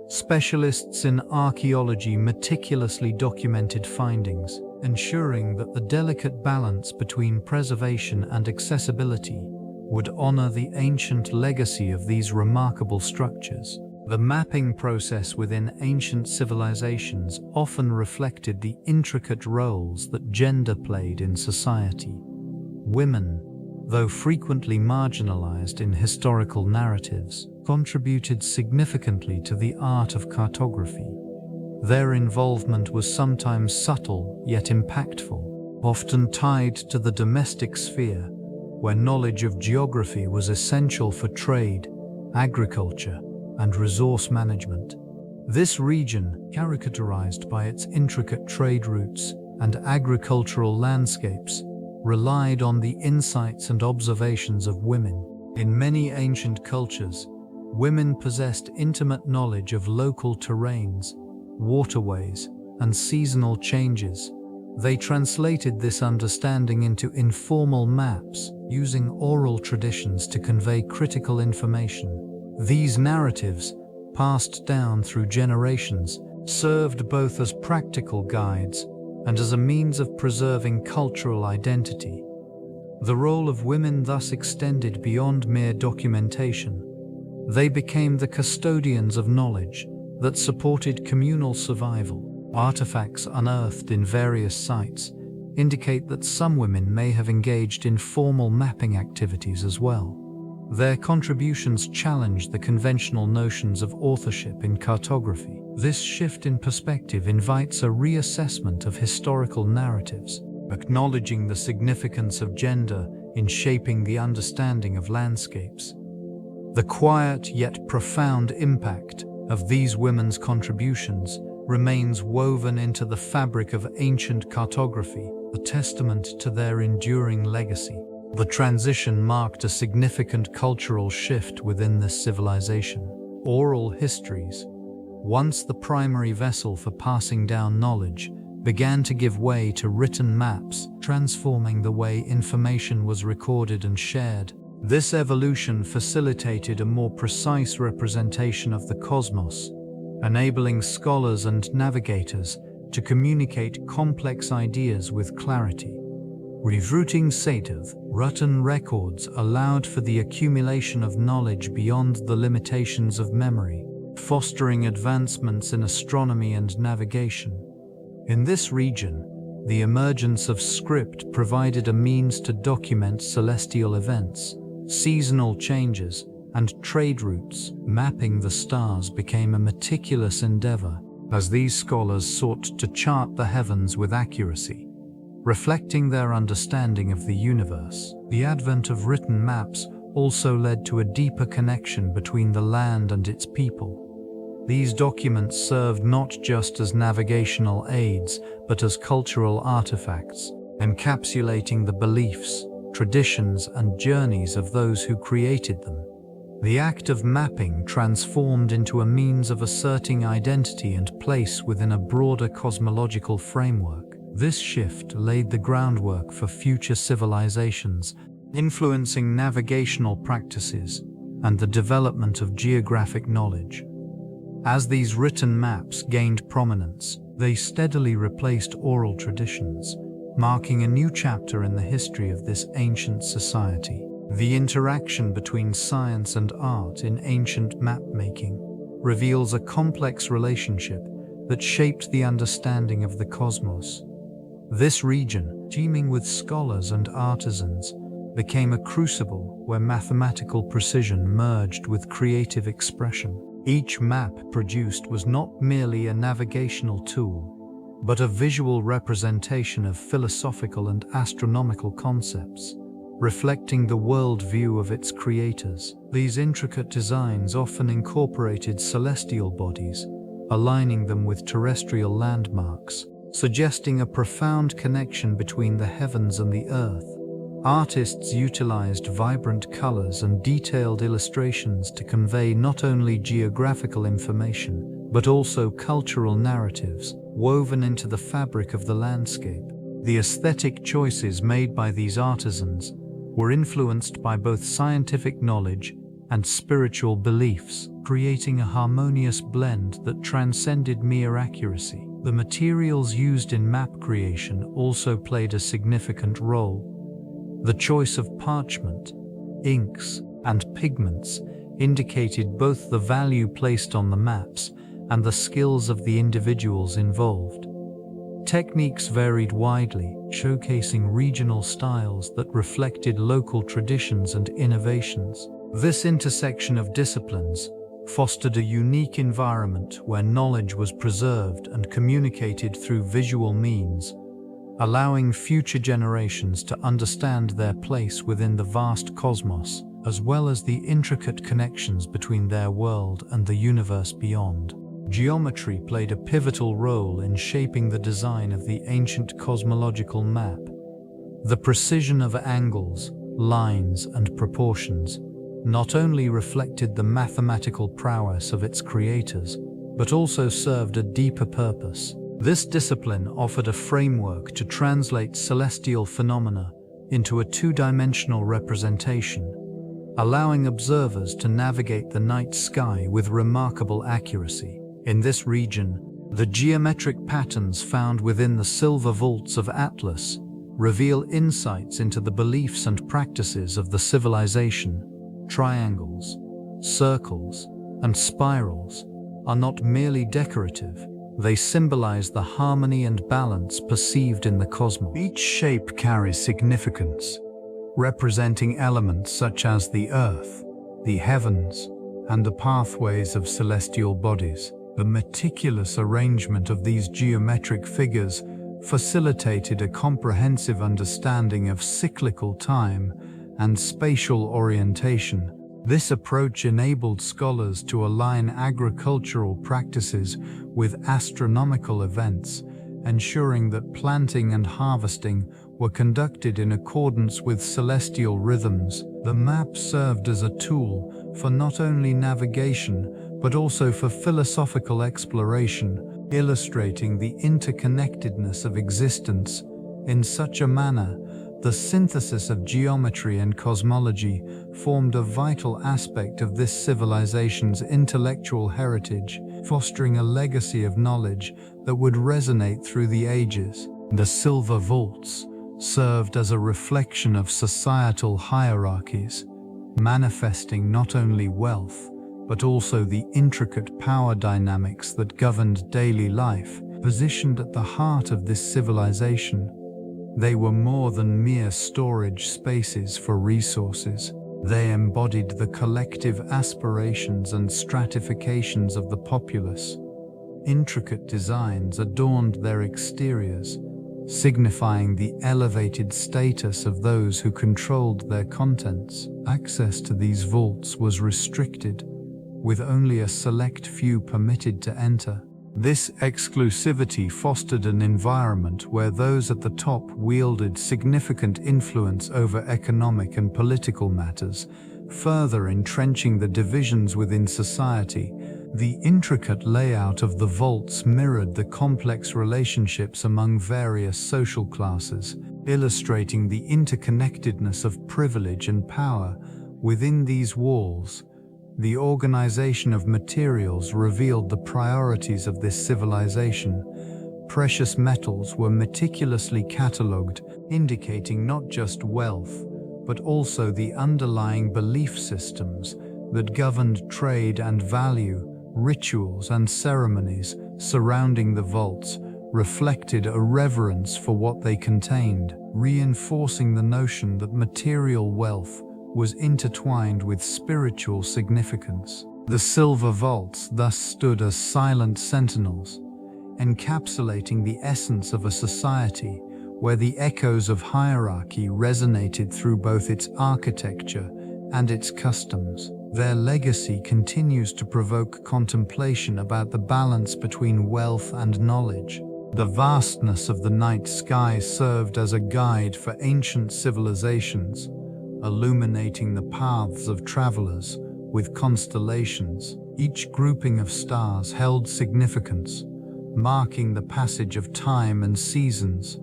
Specialists in archaeology meticulously documented findings, ensuring that the delicate balance between preservation and accessibility would honor the ancient legacy of these remarkable structures. The mapping process within ancient civilizations often reflected the intricate roles that gender played in society. Women, though frequently marginalized in historical narratives, contributed significantly to the art of cartography. Their involvement was sometimes subtle yet impactful, often tied to the domestic sphere, where knowledge of geography was essential for trade, agriculture, and resource management. This region, characterized by its intricate trade routes and agricultural landscapes, relied on the insights and observations of women. In many ancient cultures, women possessed intimate knowledge of local terrains, waterways, and seasonal changes. They translated this understanding into informal maps, using oral traditions to convey critical information. These narratives, passed down through generations, served both as practical guides and as a means of preserving cultural identity. The role of women thus extended beyond mere documentation. They became the custodians of knowledge that supported communal survival. Artifacts unearthed in various sites indicate that some women may have engaged in formal mapping activities as well. Their contributions challenge the conventional notions of authorship in cartography. This shift in perspective invites a reassessment of historical narratives, acknowledging the significance of gender in shaping the understanding of landscapes. The quiet yet profound impact of these women's contributions remains woven into the fabric of ancient cartography, a testament to their enduring legacy. The transition marked a significant cultural shift within this civilization. Oral histories, once the primary vessel for passing down knowledge, began to give way to written maps, transforming the way information was recorded and shared. This evolution facilitated a more precise representation of the cosmos, enabling scholars and navigators to communicate complex ideas with clarity. Rerouting Satyv, written records allowed for the accumulation of knowledge beyond the limitations of memory, fostering advancements in astronomy and navigation. In this region, the emergence of script provided a means to document celestial events, seasonal changes, and trade routes. Mapping the stars became a meticulous endeavor, as these scholars sought to chart the heavens with accuracy, reflecting their understanding of the universe. The advent of written maps also led to a deeper connection between the land and its people. These documents served not just as navigational aids, but as cultural artifacts, encapsulating the beliefs, traditions, and journeys of those who created them. The act of mapping transformed into a means of asserting identity and place within a broader cosmological framework. This shift laid the groundwork for future civilizations, influencing navigational practices and the development of geographic knowledge. As these written maps gained prominence, they steadily replaced oral traditions, marking a new chapter in the history of this ancient society. The interaction between science and art in ancient map-making reveals a complex relationship that shaped the understanding of the cosmos. This region, teeming with scholars and artisans, became a crucible where mathematical precision merged with creative expression. Each map produced was not merely a navigational tool, but a visual representation of philosophical and astronomical concepts, reflecting the worldview of its creators. These intricate designs often incorporated celestial bodies, aligning them with terrestrial landmarks, suggesting a profound connection between the heavens and the earth. Artists utilized vibrant colors and detailed illustrations to convey not only geographical information, but also cultural narratives woven into the fabric of the landscape. The aesthetic choices made by these artisans were influenced by both scientific knowledge and spiritual beliefs, creating a harmonious blend that transcended mere accuracy. The materials used in map creation also played a significant role. The choice of parchment, inks, and pigments indicated both the value placed on the maps and the skills of the individuals involved. Techniques varied widely, showcasing regional styles that reflected local traditions and innovations. This intersection of disciplines fostered a unique environment where knowledge was preserved and communicated through visual means, allowing future generations to understand their place within the vast cosmos, as well as the intricate connections between their world and the universe beyond. Geometry played a pivotal role in shaping the design of the ancient cosmological map. The precision of angles, lines, and proportions not only reflected the mathematical prowess of its creators, but also served a deeper purpose. This discipline offered a framework to translate celestial phenomena into a two-dimensional representation, allowing observers to navigate the night sky with remarkable accuracy. In this region, the geometric patterns found within the silver vaults of Atlas reveal insights into the beliefs and practices of the civilization. Triangles, circles, and spirals are not merely decorative. They symbolize the harmony and balance perceived in the cosmos. Each shape carries significance, representing elements such as the earth, the heavens, and the pathways of celestial bodies. The meticulous arrangement of these geometric figures facilitated a comprehensive understanding of cyclical time and spatial orientation. This approach enabled scholars to align agricultural practices with astronomical events, ensuring that planting and harvesting were conducted in accordance with celestial rhythms. The map served as a tool for not only navigation, but also for philosophical exploration, illustrating the interconnectedness of existence. In such a manner, the synthesis of geometry and cosmology formed a vital aspect of this civilization's intellectual heritage, fostering a legacy of knowledge that would resonate through the ages. The silver vaults served as a reflection of societal hierarchies, manifesting not only wealth, but also the intricate power dynamics that governed daily life. Positioned at the heart of this civilization, they were more than mere storage spaces for resources. They embodied the collective aspirations and stratifications of the populace. Intricate designs adorned their exteriors, signifying the elevated status of those who controlled their contents. Access to these vaults was restricted, with only a select few permitted to enter. This exclusivity fostered an environment where those at the top wielded significant influence over economic and political matters, further entrenching the divisions within society. The intricate layout of the vaults mirrored the complex relationships among various social classes, illustrating the interconnectedness of privilege and power. Within these walls, The organization of materials revealed the priorities of this civilization. Precious metals were meticulously catalogued, indicating not just wealth, but also the underlying belief systems that governed trade and value. Rituals and ceremonies surrounding the vaults reflected a reverence for what they contained, reinforcing the notion that material wealth was intertwined with spiritual significance. The silver vaults thus stood as silent sentinels, encapsulating the essence of a society where the echoes of hierarchy resonated through both its architecture and its customs. Their legacy continues to provoke contemplation about the balance between wealth and knowledge. The vastness of the night sky served as a guide for ancient civilizations, illuminating the paths of travelers with constellations. Each grouping of stars held significance, marking the passage of time and seasons.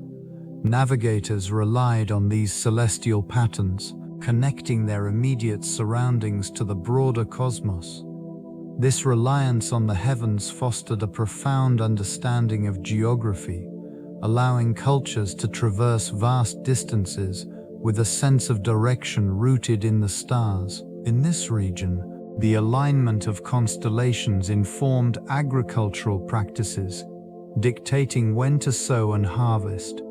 Navigators relied on these celestial patterns, connecting their immediate surroundings to the broader cosmos. This reliance on the heavens fostered a profound understanding of geography, allowing cultures to traverse vast distances with a sense of direction rooted in the stars. In this region, the alignment of constellations informed agricultural practices, dictating when to sow and harvest.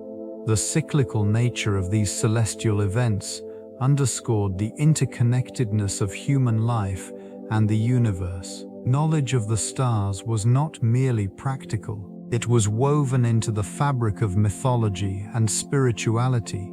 The cyclical nature of these celestial events underscored the interconnectedness of human life and the universe. Knowledge of the stars was not merely practical, it was woven into the fabric of mythology and spirituality.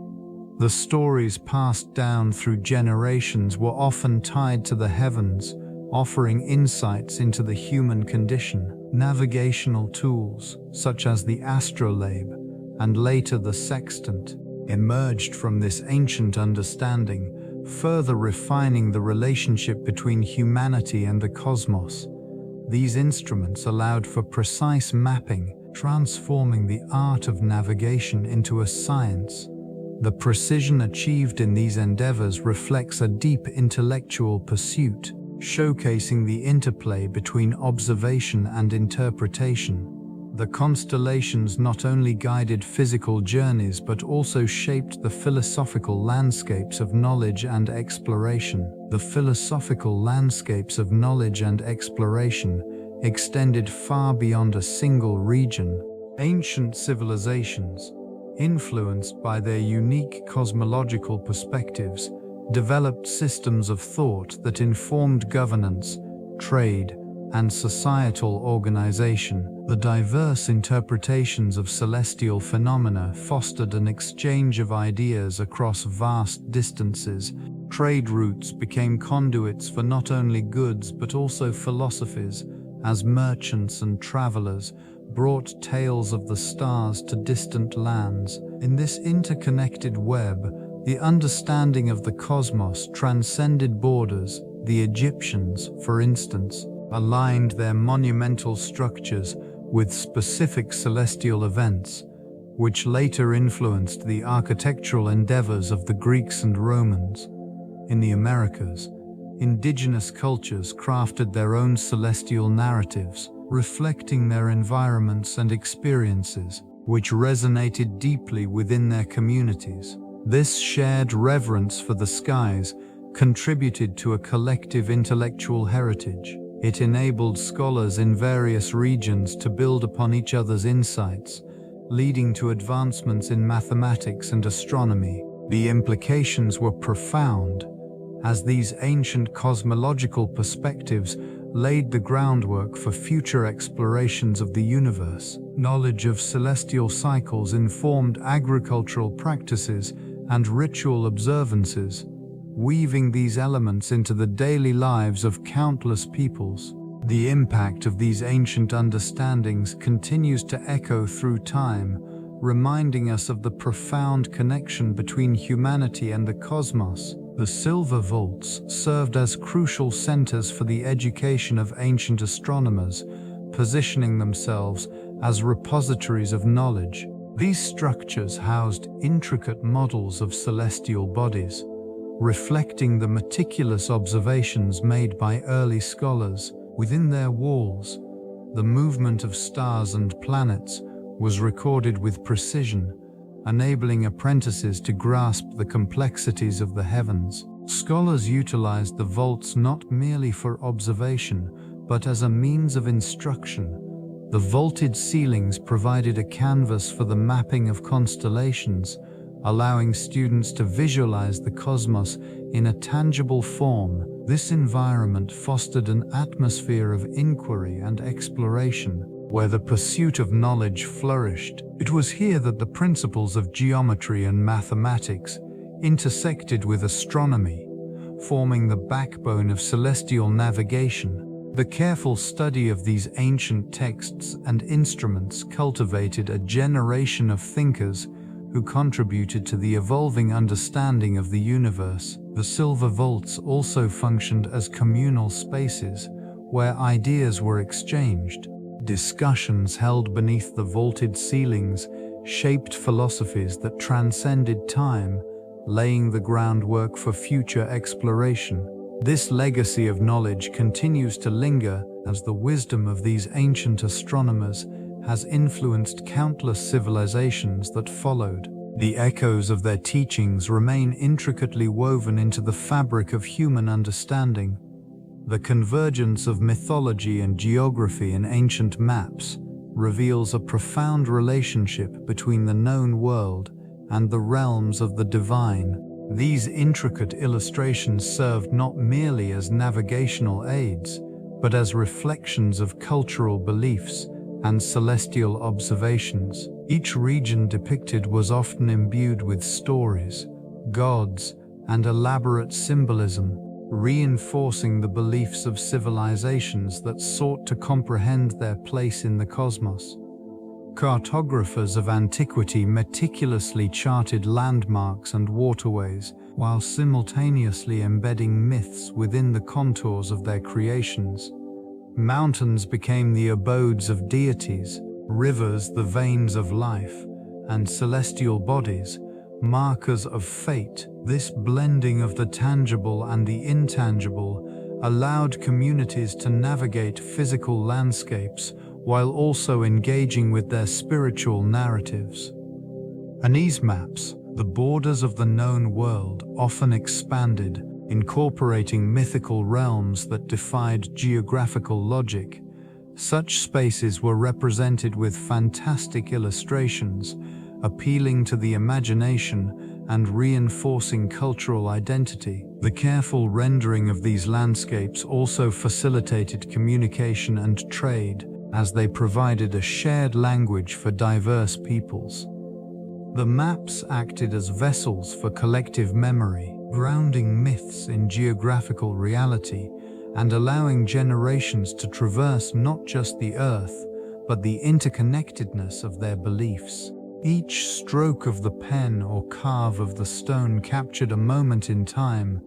The stories passed down through generations were often tied to the heavens, offering insights into the human condition. Navigational tools, such as the astrolabe and later the sextant, emerged from this ancient understanding, further refining the relationship between humanity and the cosmos. These instruments allowed for precise mapping, transforming the art of navigation into a science. The precision achieved in these endeavors reflects a deep intellectual pursuit, showcasing the interplay between observation and interpretation. The constellations not only guided physical journeys but also shaped the philosophical landscapes of knowledge and exploration. The philosophical landscapes of knowledge and exploration extended far beyond a single region. Ancient civilizations, influenced by their unique cosmological perspectives, developed systems of thought that informed governance, trade, and societal organization. The diverse interpretations of celestial phenomena fostered an exchange of ideas across vast distances. Trade routes became conduits for not only goods but also philosophies, as merchants and travelers brought tales of the stars to distant lands. In this interconnected web, the understanding of the cosmos transcended borders. The Egyptians, for instance, aligned their monumental structures with specific celestial events, which later influenced the architectural endeavors of the Greeks and Romans. In the Americas, indigenous cultures crafted their own celestial narratives, reflecting their environments and experiences, which resonated deeply within their communities. This shared reverence for the skies contributed to a collective intellectual heritage. It enabled scholars in various regions to build upon each other's insights, leading to advancements in mathematics and astronomy. The implications were profound, as these ancient cosmological perspectives laid the groundwork for future explorations of the universe. Knowledge of celestial cycles informed agricultural practices and ritual observances, weaving these elements into the daily lives of countless peoples. The impact of these ancient understandings continues to echo through time, reminding us of the profound connection between humanity and the cosmos. The silver vaults served as crucial centers for the education of ancient astronomers, positioning themselves as repositories of knowledge. These structures housed intricate models of celestial bodies, reflecting the meticulous observations made by early scholars. Within their walls, the movement of stars and planets was recorded with precision, enabling apprentices to grasp the complexities of the heavens. Scholars utilized the vaults not merely for observation, but as a means of instruction. The vaulted ceilings provided a canvas for the mapping of constellations, allowing students to visualize the cosmos in a tangible form. This environment fostered an atmosphere of inquiry and exploration, where the pursuit of knowledge flourished. It was here that the principles of geometry and mathematics intersected with astronomy, forming the backbone of celestial navigation. The careful study of these ancient texts and instruments cultivated a generation of thinkers who contributed to the evolving understanding of the universe. The silver vaults also functioned as communal spaces where ideas were exchanged. Discussions held beneath the vaulted ceilings shaped philosophies that transcended time, laying the groundwork for future exploration. This legacy of knowledge continues to linger as the wisdom of these ancient astronomers has influenced countless civilizations that followed. The echoes of their teachings remain intricately woven into the fabric of human understanding. The convergence of mythology and geography in ancient maps reveals a profound relationship between the known world and the realms of the divine. These intricate illustrations served not merely as navigational aids, but as reflections of cultural beliefs and celestial observations. Each region depicted was often imbued with stories, gods, and elaborate symbolism, reinforcing the beliefs of civilizations that sought to comprehend their place in the cosmos. Cartographers of antiquity meticulously charted landmarks and waterways, while simultaneously embedding myths within the contours of their creations. Mountains became the abodes of deities, rivers the veins of life, and celestial bodies, markers of fate. This blending of the tangible and the intangible allowed communities to navigate physical landscapes while also engaging with their spiritual narratives. In these maps, the borders of the known world often expanded, incorporating mythical realms that defied geographical logic. Such spaces were represented with fantastic illustrations, appealing to the imagination and reinforcing cultural identity. The careful rendering of these landscapes also facilitated communication and trade, as they provided a shared language for diverse peoples. The maps acted as vessels for collective memory, grounding myths in geographical reality and allowing generations to traverse not just the earth, but the interconnectedness of their beliefs. Each stroke of the pen or carve of the stone captured a moment in time,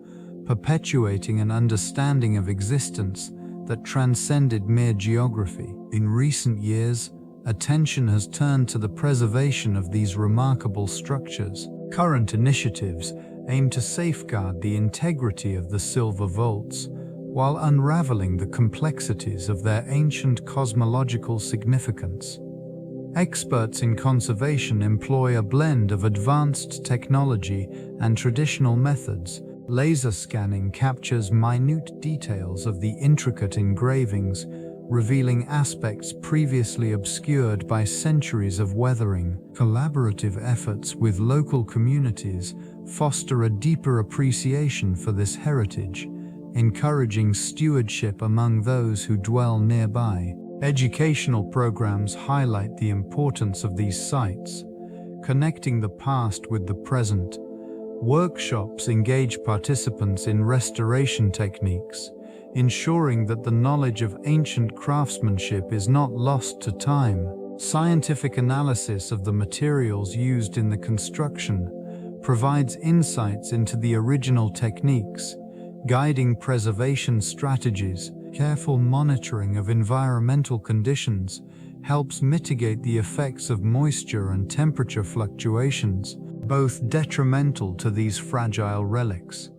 perpetuating an understanding of existence that transcended mere geography. In recent years, attention has turned to the preservation of these remarkable structures. Current initiatives aim to safeguard the integrity of the silver vaults, while unraveling the complexities of their ancient cosmological significance. Experts in conservation employ a blend of advanced technology and traditional methods. Laser scanning captures minute details of the intricate engravings, revealing aspects previously obscured by centuries of weathering. Collaborative efforts with local communities foster a deeper appreciation for this heritage, encouraging stewardship among those who dwell nearby. Educational programs highlight the importance of these sites, connecting the past with the present. Workshops engage participants in restoration techniques, ensuring that the knowledge of ancient craftsmanship is not lost to time. Scientific analysis of the materials used in the construction provides insights into the original techniques, guiding preservation strategies. Careful monitoring of environmental conditions helps mitigate the effects of moisture and temperature fluctuations, both detrimental to these fragile relics.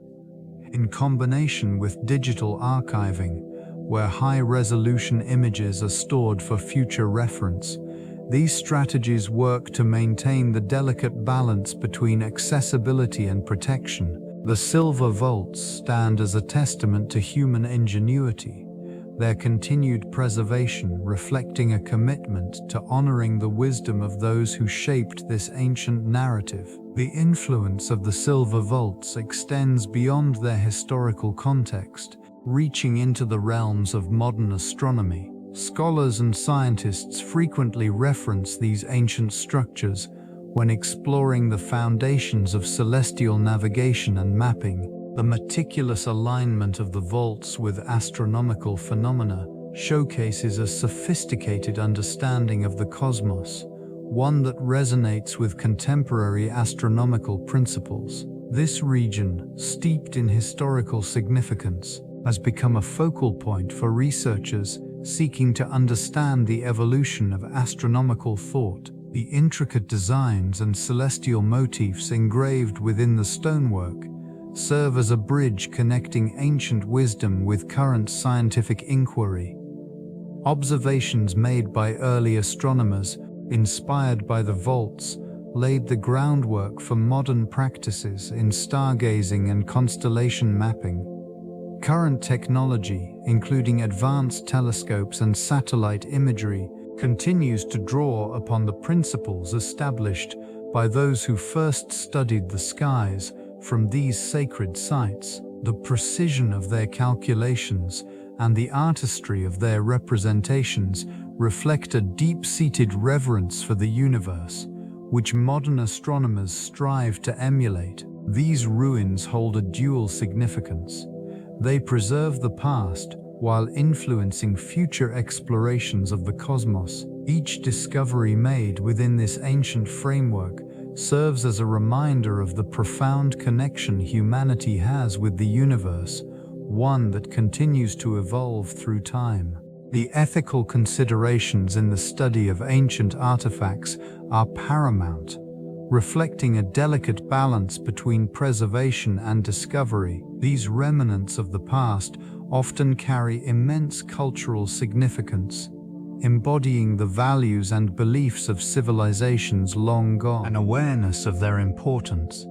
In combination with digital archiving, where high-resolution images are stored for future reference, these strategies work to maintain the delicate balance between accessibility and protection. The silver vaults stand as a testament to human ingenuity, their continued preservation reflecting a commitment to honoring the wisdom of those who shaped this ancient narrative. The influence of the silver vaults extends beyond their historical context, reaching into the realms of modern astronomy. Scholars and scientists frequently reference these ancient structures when exploring the foundations of celestial navigation and mapping. The meticulous alignment of the vaults with astronomical phenomena showcases a sophisticated understanding of the cosmos, one that resonates with contemporary astronomical principles. This region, steeped in historical significance, has become a focal point for researchers seeking to understand the evolution of astronomical thought. The intricate designs and celestial motifs engraved within the stonework serve as a bridge connecting ancient wisdom with current scientific inquiry. Observations made by early astronomers, inspired by the vaults, laid the groundwork for modern practices in stargazing and constellation mapping. Current technology, including advanced telescopes and satellite imagery, continues to draw upon the principles established by those who first studied the skies from these sacred sites. The precision of their calculations and the artistry of their representations reflect a deep-seated reverence for the universe, which modern astronomers strive to emulate. These ruins hold a dual significance. They preserve the past while influencing future explorations of the cosmos. Each discovery made within this ancient framework serves as a reminder of the profound connection humanity has with the universe, one that continues to evolve through time. The ethical considerations in the study of ancient artifacts are paramount, reflecting a delicate balance between preservation and discovery. These remnants of the past often carry immense cultural significance, embodying the values and beliefs of civilizations long gone. An awareness of their importance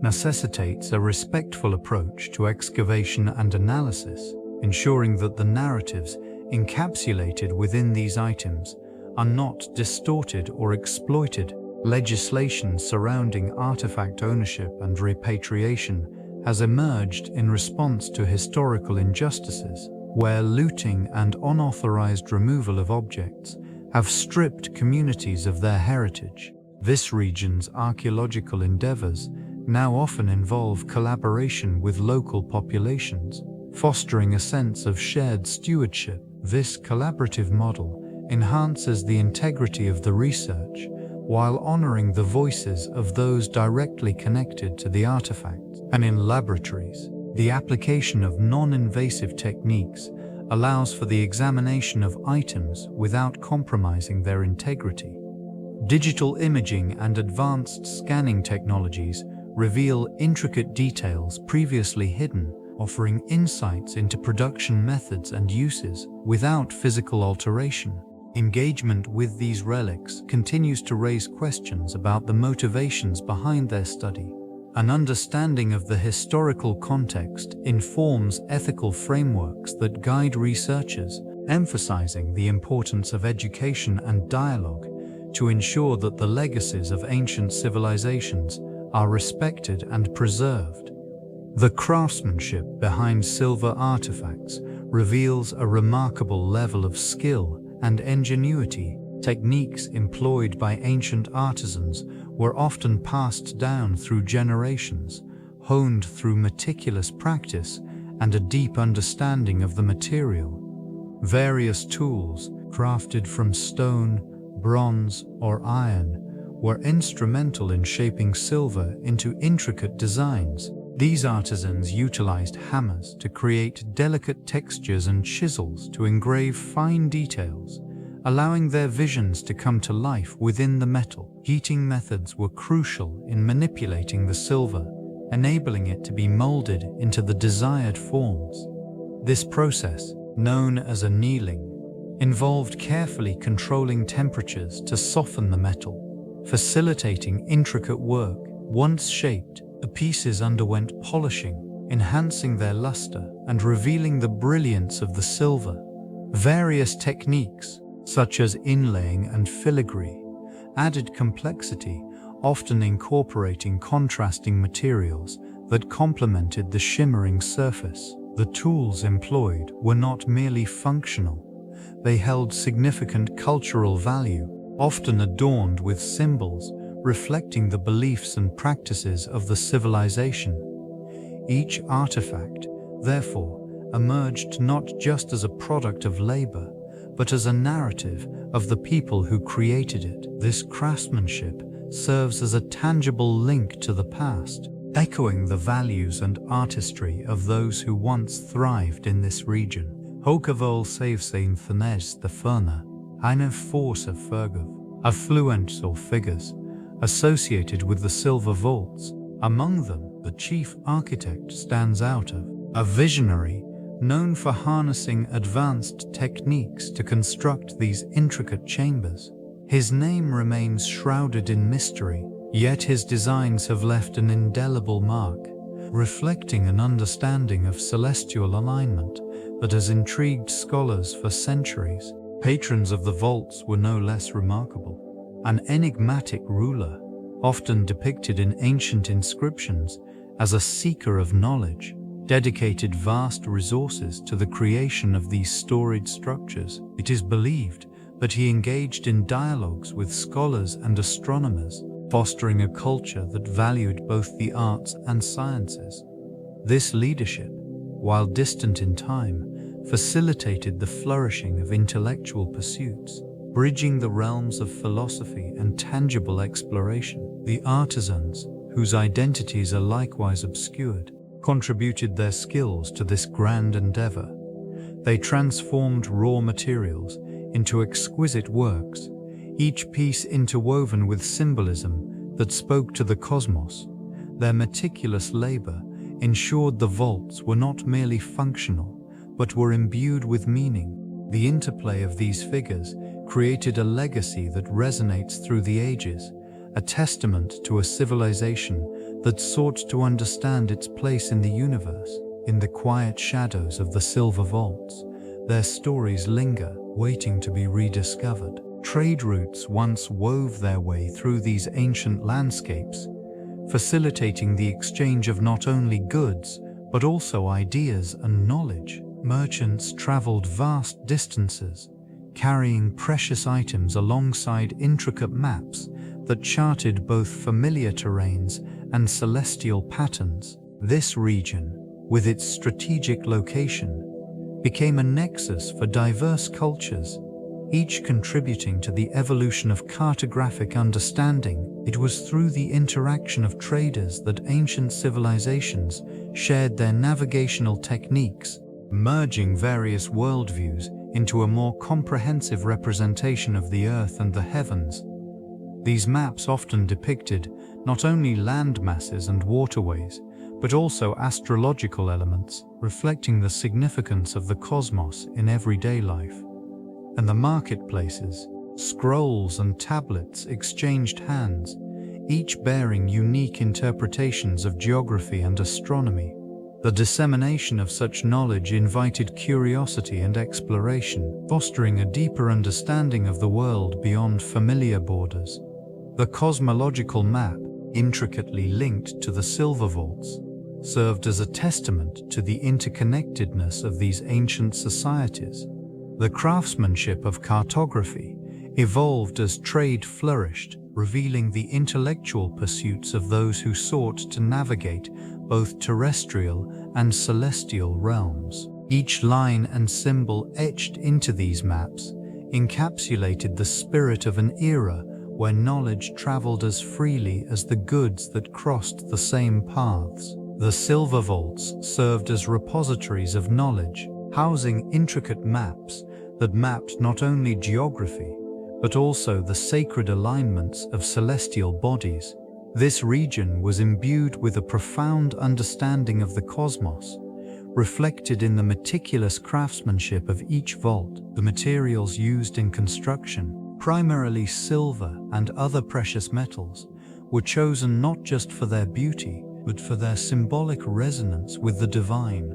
necessitates a respectful approach to excavation and analysis, ensuring that the narratives encapsulated within these items are not distorted or exploited. Legislation surrounding artifact ownership and repatriation has emerged in response to historical injustices, where looting and unauthorized removal of objects have stripped communities of their heritage. This region's archaeological endeavors now often involve collaboration with local populations, fostering a sense of shared stewardship. This collaborative model enhances the integrity of the research while honoring the voices of those directly connected to the artifacts. And in laboratories, the application of non-invasive techniques allows for the examination of items without compromising their integrity. Digital imaging and advanced scanning technologies reveal intricate details previously hidden, offering insights into production methods and uses without physical alteration. Engagement with these relics continues to raise questions about the motivations behind their study. An understanding of the historical context informs ethical frameworks that guide researchers, emphasizing the importance of education and dialogue to ensure that the legacies of ancient civilizations are respected and preserved. The craftsmanship behind silver artifacts reveals a remarkable level of skill and ingenuity. Techniques employed by ancient artisans were often passed down through generations, honed through meticulous practice and a deep understanding of the material. Various tools, crafted from stone, bronze, or iron, were instrumental in shaping silver into intricate designs. These artisans utilized hammers to create delicate textures and chisels to engrave fine details, allowing their visions to come to life within the metal. Heating methods were crucial in manipulating the silver, enabling it to be molded into the desired forms. This process, known as annealing, involved carefully controlling temperatures to soften the metal, facilitating intricate work. Once shaped, the pieces underwent polishing, enhancing their luster and revealing the brilliance of the silver. Various techniques, such as inlaying and filigree, added complexity, often incorporating contrasting materials that complemented the shimmering surface. The tools employed were not merely functional. They held significant cultural value, often adorned with symbols reflecting the beliefs and practices of the civilization. Each artifact, therefore, emerged not just as a product of labor, but as a narrative of the people who created it. This craftsmanship serves as a tangible link to the past, echoing the values and artistry of those who once thrived in this region. Hokavol saves Thanes the Furna, eine force of Fergov, affluents or figures associated with the silver vaults. Among them, the chief architect stands out of a visionary known for harnessing advanced techniques to construct these intricate chambers. His name remains shrouded in mystery, yet his designs have left an indelible mark, reflecting an understanding of celestial alignment that has intrigued scholars for centuries. Patrons of the vaults were no less remarkable. An enigmatic ruler, often depicted in ancient inscriptions as a seeker of knowledge, dedicated vast resources to the creation of these storied structures. It is believed that he engaged in dialogues with scholars and astronomers, fostering a culture that valued both the arts and sciences. This leadership, while distant in time, facilitated the flourishing of intellectual pursuits, bridging the realms of philosophy and tangible exploration. The artisans, whose identities are likewise obscured, contributed their skills to this grand endeavor. They transformed raw materials into exquisite works, each piece interwoven with symbolism that spoke to the cosmos. Their meticulous labor ensured the vaults were not merely functional, but were imbued with meaning. The interplay of these figures created a legacy that resonates through the ages, a testament to a civilization that sought to understand its place in the universe. In the quiet shadows of the silver vaults, their stories linger, waiting to be rediscovered. Trade routes once wove their way through these ancient landscapes, facilitating the exchange of not only goods, but also ideas and knowledge. Merchants traveled vast distances, carrying precious items alongside intricate maps that charted both familiar terrains and celestial patterns. This region, with its strategic location, became a nexus for diverse cultures, each contributing to the evolution of cartographic understanding. It was through the interaction of traders that ancient civilizations shared their navigational techniques, merging various worldviews into a more comprehensive representation of the earth and the heavens. These maps often depicted not only land masses and waterways, but also astrological elements, reflecting the significance of the cosmos in everyday life. And the marketplaces, scrolls and tablets exchanged hands, each bearing unique interpretations of geography and astronomy. The dissemination of such knowledge invited curiosity and exploration, fostering a deeper understanding of the world beyond familiar borders. The cosmological map, intricately linked to the silver vaults, served as a testament to the interconnectedness of these ancient societies. The craftsmanship of cartography evolved as trade flourished, revealing the intellectual pursuits of those who sought to navigate both terrestrial and celestial realms. Each line and symbol etched into these maps encapsulated the spirit of an era where knowledge traveled as freely as the goods that crossed the same paths. The silver vaults served as repositories of knowledge, housing intricate maps that mapped not only geography, but also the sacred alignments of celestial bodies. This region was imbued with a profound understanding of the cosmos, reflected in the meticulous craftsmanship of each vault. The materials used in construction, primarily silver and other precious metals, were chosen not just for their beauty, but for their symbolic resonance with the divine.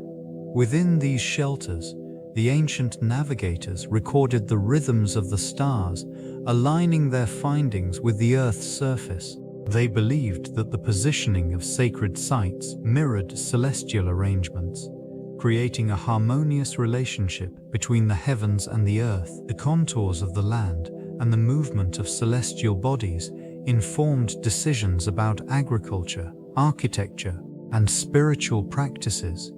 Within these shelters, the ancient navigators recorded the rhythms of the stars, aligning their findings with the Earth's surface. They believed that the positioning of sacred sites mirrored celestial arrangements, creating a harmonious relationship between the heavens and the earth. The contours of the land and the movement of celestial bodies informed decisions about agriculture, architecture, and spiritual practices.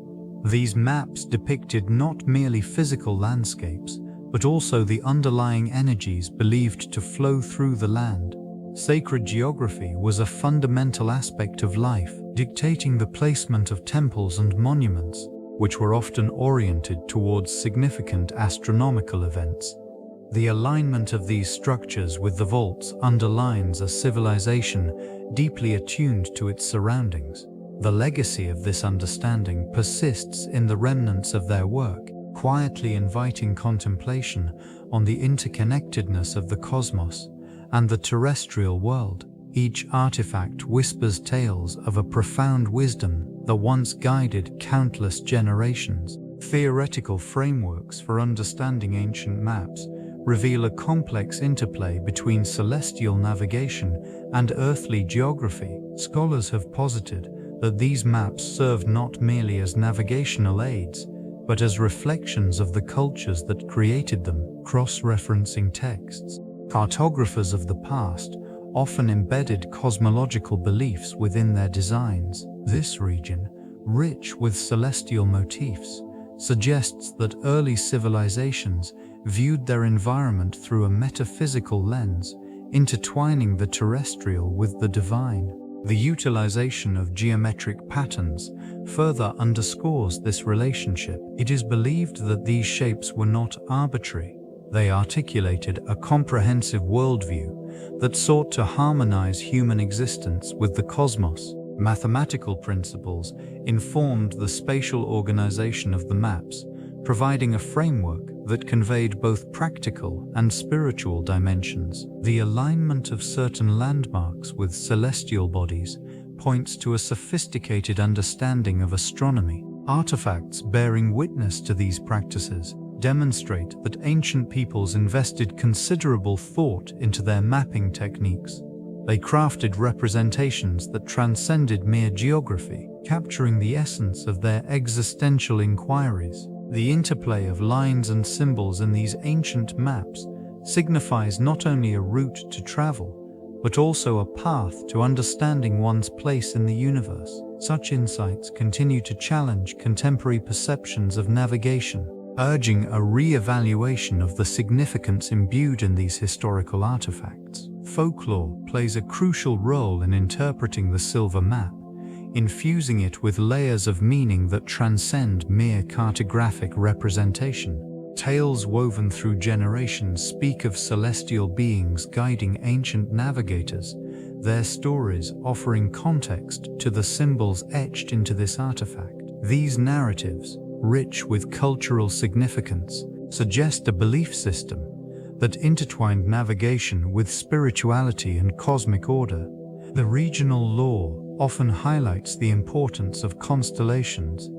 These maps depicted not merely physical landscapes, but also the underlying energies believed to flow through the land. Sacred geography was a fundamental aspect of life, dictating the placement of temples and monuments, which were often oriented towards significant astronomical events. The alignment of these structures with the vaults underlines a civilization deeply attuned to its surroundings. The legacy of this understanding persists in the remnants of their work, quietly inviting contemplation on the interconnectedness of the cosmos and the terrestrial world. Each artifact whispers tales of a profound wisdom that once guided countless generations. Theoretical frameworks for understanding ancient maps reveal a complex interplay between celestial navigation and earthly geography. Scholars have posited that these maps serve not merely as navigational aids, but as reflections of the cultures that created them. Cross-referencing texts, cartographers of the past often embedded cosmological beliefs within their designs. This region, rich with celestial motifs, suggests that early civilizations viewed their environment through a metaphysical lens, intertwining the terrestrial with the divine. The utilization of geometric patterns further underscores this relationship. It is believed that these shapes were not arbitrary. They articulated a comprehensive worldview that sought to harmonize human existence with the cosmos. Mathematical principles informed the spatial organization of the maps, providing a framework that conveyed both practical and spiritual dimensions. The alignment of certain landmarks with celestial bodies points to a sophisticated understanding of astronomy. Artifacts bearing witness to these practices demonstrate that ancient peoples invested considerable thought into their mapping techniques. They crafted representations that transcended mere geography, capturing the essence of their existential inquiries. The interplay of lines and symbols in these ancient maps signifies not only a route to travel, but also a path to understanding one's place in the universe. Such insights continue to challenge contemporary perceptions of navigation, urging a re-evaluation of the significance imbued in these historical artifacts. Folklore plays a crucial role in interpreting the silver map, infusing it with layers of meaning that transcend mere cartographic representation. Tales woven through generations speak of celestial beings guiding ancient navigators, their stories offering context to the symbols etched into this artifact. These narratives, rich with cultural significance, suggest a belief system that intertwined navigation with spirituality and cosmic order. The regional lore often highlights the importance of constellations,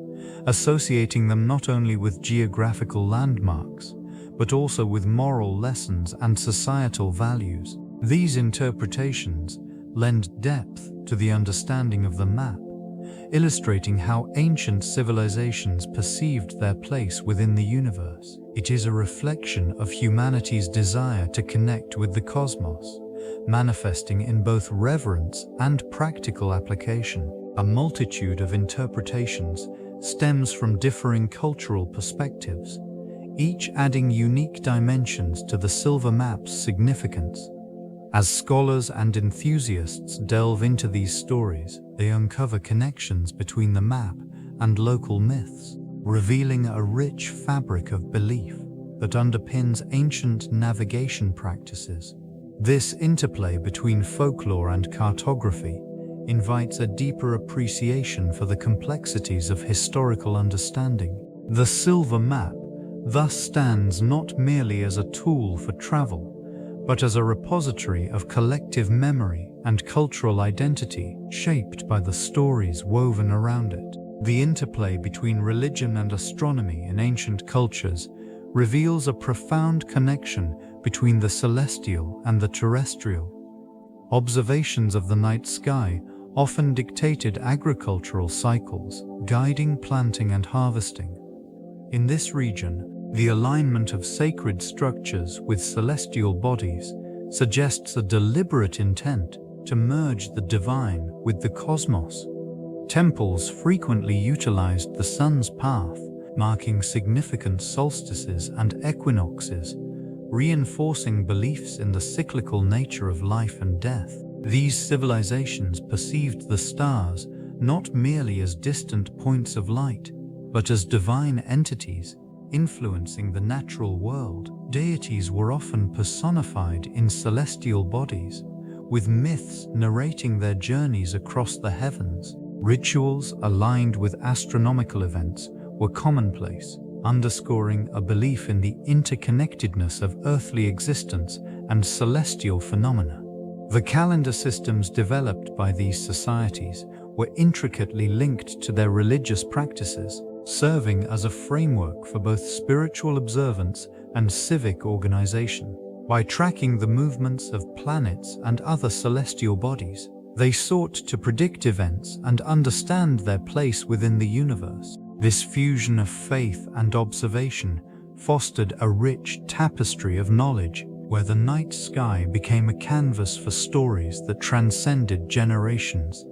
associating them not only with geographical landmarks, but also with moral lessons and societal values. These interpretations lend depth to the understanding of the map, illustrating how ancient civilizations perceived their place within the universe. It is a reflection of humanity's desire to connect with the cosmos, manifesting in both reverence and practical application. A multitude of interpretations stems from differing cultural perspectives, each adding unique dimensions to the silver map's significance. As scholars and enthusiasts delve into these stories, they uncover connections between the map and local myths, revealing a rich fabric of belief that underpins ancient navigation practices. This interplay between folklore and cartography invites a deeper appreciation for the complexities of historical understanding. The silver map thus stands not merely as a tool for travel, but as a repository of collective memory and cultural identity shaped by the stories woven around it. The interplay between religion and astronomy in ancient cultures reveals a profound connection between the celestial and the terrestrial. Observations of the night sky often dictated agricultural cycles, guiding planting and harvesting. In this region, the alignment of sacred structures with celestial bodies suggests a deliberate intent to merge the divine with the cosmos. Temples frequently utilized the sun's path, marking significant solstices and equinoxes, reinforcing beliefs in the cyclical nature of life and death. These civilizations perceived the stars not merely as distant points of light, but as divine entities influencing the natural world. Deities were often personified in celestial bodies, with myths narrating their journeys across the heavens. Rituals aligned with astronomical events were commonplace, underscoring a belief in the interconnectedness of earthly existence and celestial phenomena. The calendar systems developed by these societies were intricately linked to their religious practices, serving as a framework for both spiritual observance and civic organization. By tracking the movements of planets and other celestial bodies, they sought to predict events and understand their place within the universe. This fusion of faith and observation fostered a rich tapestry of knowledge, where the night sky became a canvas for stories that transcended generations.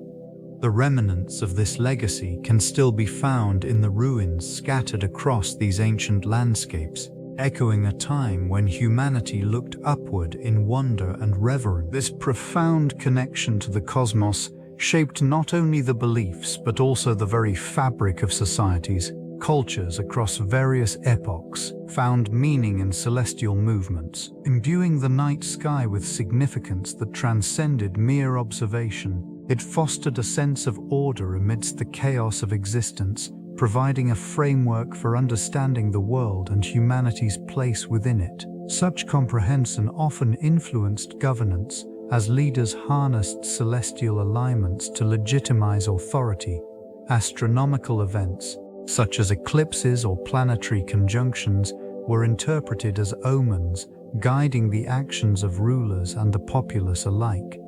The remnants of this legacy can still be found in the ruins scattered across these ancient landscapes, echoing a time when humanity looked upward in wonder and reverence. This profound connection to the cosmos shaped not only the beliefs but also the very fabric of societies. Cultures across various epochs found meaning in celestial movements, imbuing the night sky with significance that transcended mere observation. It fostered a sense of order amidst the chaos of existence, providing a framework for understanding the world and humanity's place within it. Such comprehension often influenced governance, as leaders harnessed celestial alignments to legitimize authority. Astronomical events, such as eclipses or planetary conjunctions, were interpreted as omens, guiding the actions of rulers and the populace alike.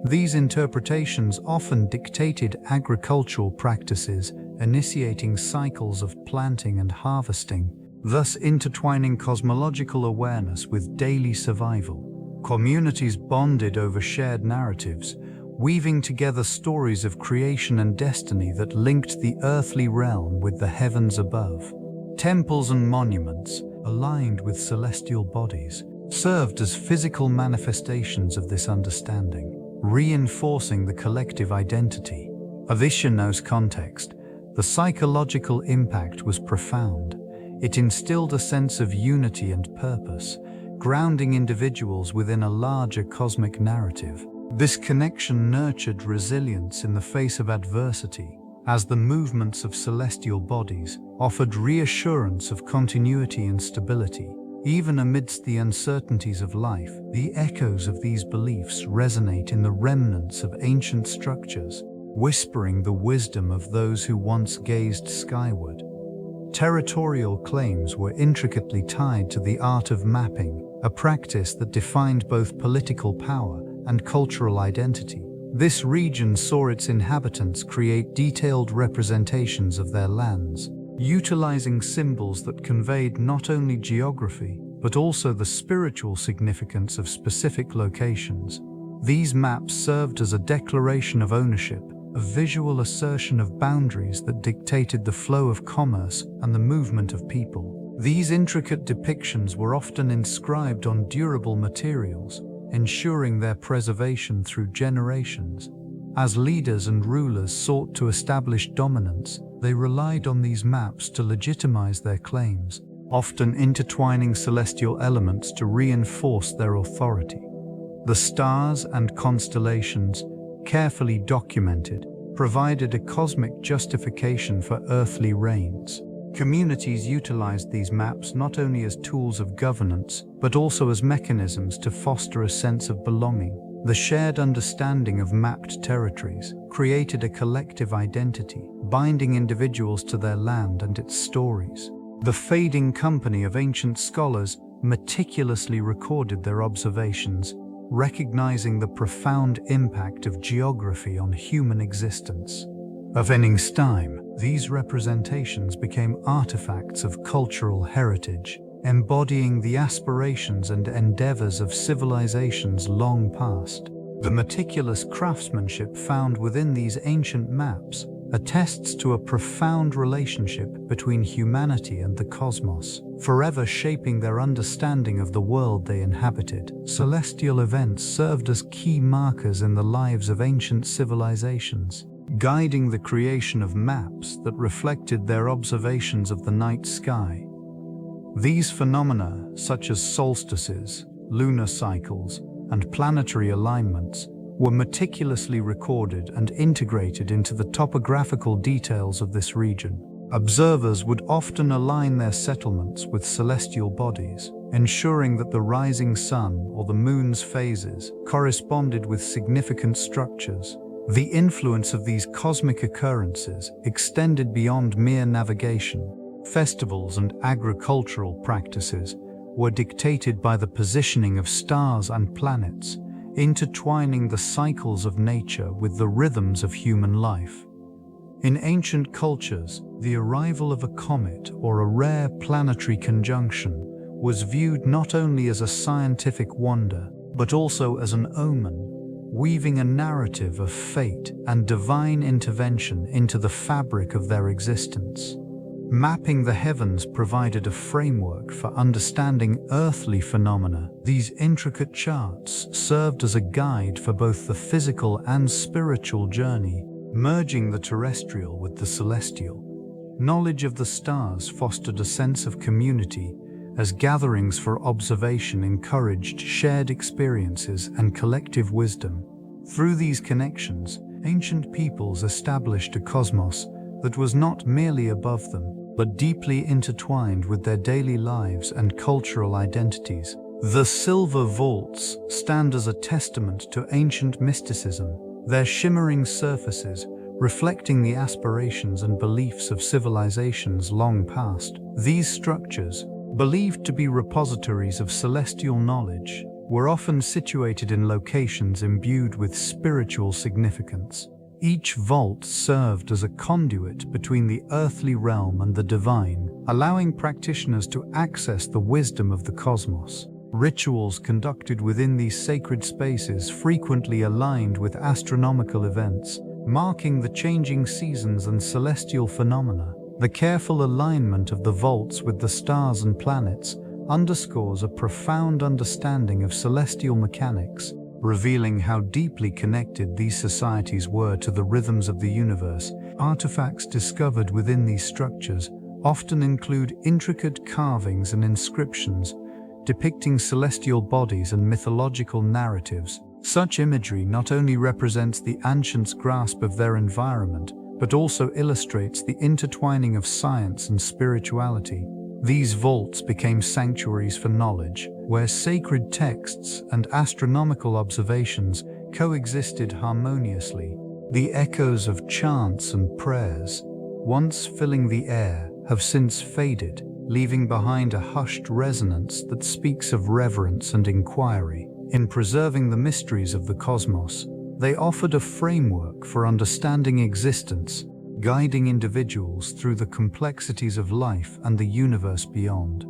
These interpretations often dictated agricultural practices, initiating cycles of planting and harvesting, thus intertwining cosmological awareness with daily survival. Communities bonded over shared narratives, weaving together stories of creation and destiny that linked the earthly realm with the heavens above. Temples and monuments, aligned with celestial bodies, served as physical manifestations of this understanding, reinforcing the collective identity. Of Ishino's context, the psychological impact was profound. It instilled a sense of unity and purpose, grounding individuals within a larger cosmic narrative. This connection nurtured resilience in the face of adversity, as the movements of celestial bodies offered reassurance of continuity and stability. Even amidst the uncertainties of life, the echoes of these beliefs resonate in the remnants of ancient structures, whispering the wisdom of those who once gazed skyward. Territorial claims were intricately tied to the art of mapping, a practice that defined both political power and cultural identity. This region saw its inhabitants create detailed representations of their lands, utilizing symbols that conveyed not only geography, but also the spiritual significance of specific locations. These maps served as a declaration of ownership, a visual assertion of boundaries that dictated the flow of commerce and the movement of people. These intricate depictions were often inscribed on durable materials, ensuring their preservation through generations. As leaders and rulers sought to establish dominance, they relied on these maps to legitimize their claims, often intertwining celestial elements to reinforce their authority. The stars and constellations, carefully documented, provided a cosmic justification for earthly reigns. Communities utilized these maps not only as tools of governance, but also as mechanisms to foster a sense of belonging. The shared understanding of mapped territories created a collective identity, binding individuals to their land and its stories. The fading company of ancient scholars meticulously recorded their observations, recognizing the profound impact of geography on human existence. Avenging time, these representations became artifacts of cultural heritage, embodying the aspirations and endeavors of civilizations long past. The meticulous craftsmanship found within these ancient maps attests to a profound relationship between humanity and the cosmos, forever shaping their understanding of the world they inhabited. Celestial events served as key markers in the lives of ancient civilizations, guiding the creation of maps that reflected their observations of the night sky. These phenomena, such as solstices, lunar cycles, and planetary alignments, were meticulously recorded and integrated into the topographical details of this region. Observers would often align their settlements with celestial bodies, ensuring that the rising sun or the moon's phases corresponded with significant structures. The influence of these cosmic occurrences extended beyond mere navigation. Festivals and agricultural practices were dictated by the positioning of stars and planets, intertwining the cycles of nature with the rhythms of human life. In ancient cultures, the arrival of a comet or a rare planetary conjunction was viewed not only as a scientific wonder, but also as an omen, weaving a narrative of fate and divine intervention into the fabric of their existence. Mapping the heavens provided a framework for understanding earthly phenomena. These intricate charts served as a guide for both the physical and spiritual journey, merging the terrestrial with the celestial. Knowledge of the stars fostered a sense of community, as gatherings for observation encouraged shared experiences and collective wisdom. Through these connections, ancient peoples established a cosmos that was not merely above them, but deeply intertwined with their daily lives and cultural identities. The silver vaults stand as a testament to ancient mysticism, their shimmering surfaces reflecting the aspirations and beliefs of civilizations long past. These structures, believed to be repositories of celestial knowledge, were often situated in locations imbued with spiritual significance. Each vault served as a conduit between the earthly realm and the divine, allowing practitioners to access the wisdom of the cosmos. Rituals conducted within these sacred spaces frequently aligned with astronomical events, marking the changing seasons and celestial phenomena. The careful alignment of the vaults with the stars and planets underscores a profound understanding of celestial mechanics, revealing how deeply connected these societies were to the rhythms of the universe. Artifacts discovered within these structures often include intricate carvings and inscriptions depicting celestial bodies and mythological narratives. Such imagery not only represents the ancients' grasp of their environment, but also illustrates the intertwining of science and spirituality. These vaults became sanctuaries for knowledge, where sacred texts and astronomical observations coexisted harmoniously. The echoes of chants and prayers, once filling the air, have since faded, leaving behind a hushed resonance that speaks of reverence and inquiry. In preserving the mysteries of the cosmos, they offered a framework for understanding existence, guiding individuals through the complexities of life and the universe beyond.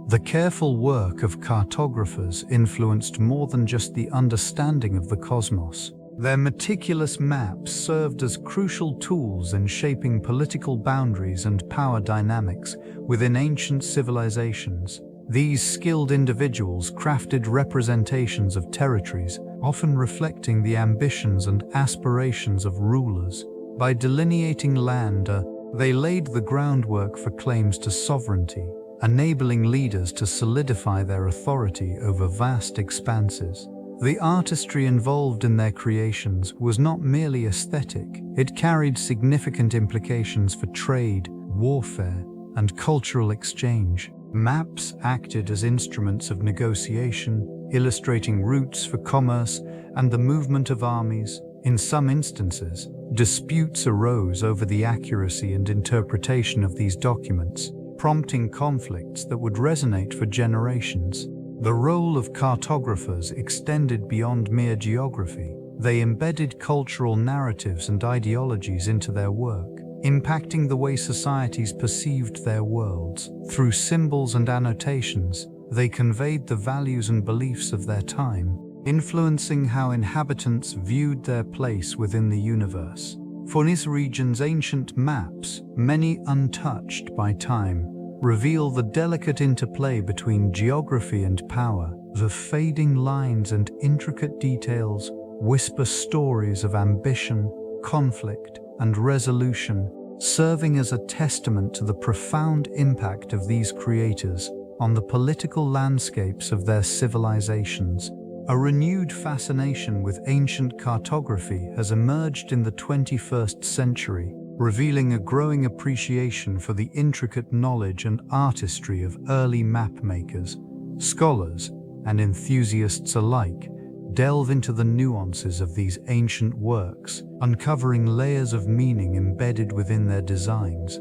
The careful work of cartographers influenced more than just the understanding of the cosmos. Their meticulous maps served as crucial tools in shaping political boundaries and power dynamics within ancient civilizations. These skilled individuals crafted representations of territories, often reflecting the ambitions and aspirations of rulers. By delineating land, they laid the groundwork for claims to sovereignty, enabling leaders to solidify their authority over vast expanses. The artistry involved in their creations was not merely aesthetic, it carried significant implications for trade, warfare, and cultural exchange. Maps acted as instruments of negotiation, illustrating routes for commerce and the movement of armies. In some instances, disputes arose over the accuracy and interpretation of these documents, prompting conflicts that would resonate for generations. The role of cartographers extended beyond mere geography. They embedded cultural narratives and ideologies into their work, impacting the way societies perceived their worlds. Through symbols and annotations, they conveyed the values and beliefs of their time, influencing how inhabitants viewed their place within the universe. For this region's ancient maps, many untouched by time, reveal the delicate interplay between geography and power. The fading lines and intricate details whisper stories of ambition, conflict, and resolution, serving as a testament to the profound impact of these creators on the political landscapes of their civilizations. A renewed fascination with ancient cartography has emerged in the 21st century, revealing a growing appreciation for the intricate knowledge and artistry of early map makers. Scholars and enthusiasts alike delve into the nuances of these ancient works, uncovering layers of meaning embedded within their designs.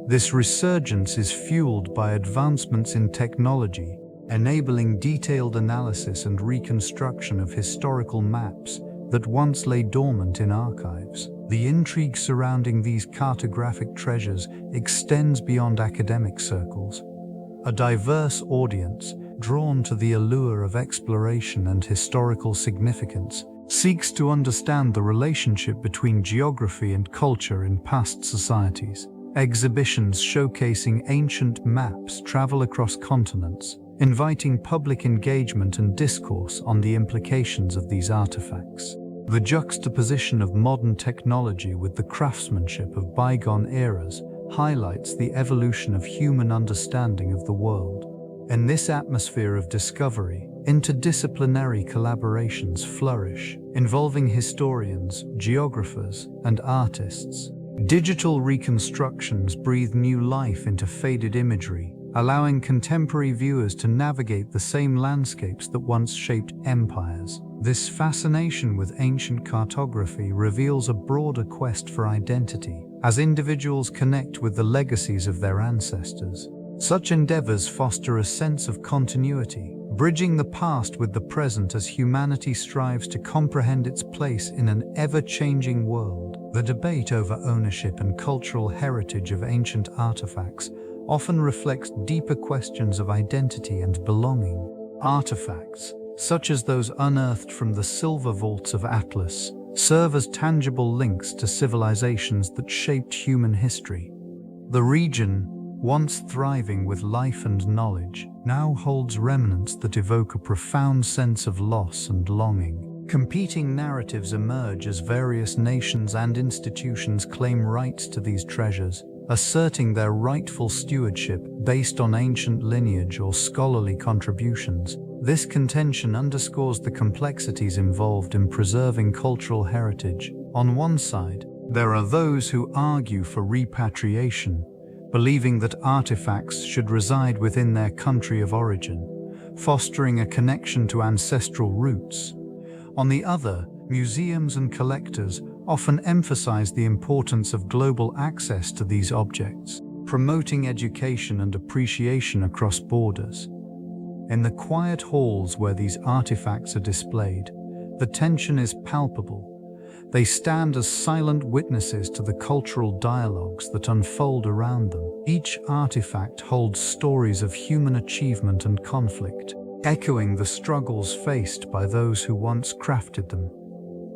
This resurgence is fueled by advancements in technology, enabling detailed analysis and reconstruction of historical maps that once lay dormant in archives. The intrigue surrounding these cartographic treasures extends beyond academic circles. A diverse audience, drawn to the allure of exploration and historical significance, seeks to understand the relationship between geography and culture in past societies. Exhibitions showcasing ancient maps travel across continents, inviting public engagement and discourse on the implications of these artifacts. The juxtaposition of modern technology with the craftsmanship of bygone eras highlights the evolution of human understanding of the world. In this atmosphere of discovery, interdisciplinary collaborations flourish, involving historians, geographers, and artists. Digital reconstructions breathe new life into faded imagery, allowing contemporary viewers to navigate the same landscapes that once shaped empires. This fascination with ancient cartography reveals a broader quest for identity, as individuals connect with the legacies of their ancestors. Such endeavors foster a sense of continuity, bridging the past with the present as humanity strives to comprehend its place in an ever-changing world. The debate over ownership and cultural heritage of ancient artifacts often reflects deeper questions of identity and belonging. Artifacts, such as those unearthed from the silver vaults of Atlas, serve as tangible links to civilizations that shaped human history. The region, once thriving with life and knowledge, now holds remnants that evoke a profound sense of loss and longing. Competing narratives emerge as various nations and institutions claim rights to these treasures, asserting their rightful stewardship based on ancient lineage or scholarly contributions. This contention underscores the complexities involved in preserving cultural heritage. On one side, there are those who argue for repatriation, believing that artifacts should reside within their country of origin, fostering a connection to ancestral roots. On the other, museums and collectors often emphasize the importance of global access to these objects, promoting education and appreciation across borders. In the quiet halls where these artifacts are displayed, the tension is palpable. They stand as silent witnesses to the cultural dialogues that unfold around them. Each artifact holds stories of human achievement and conflict, echoing the struggles faced by those who once crafted them.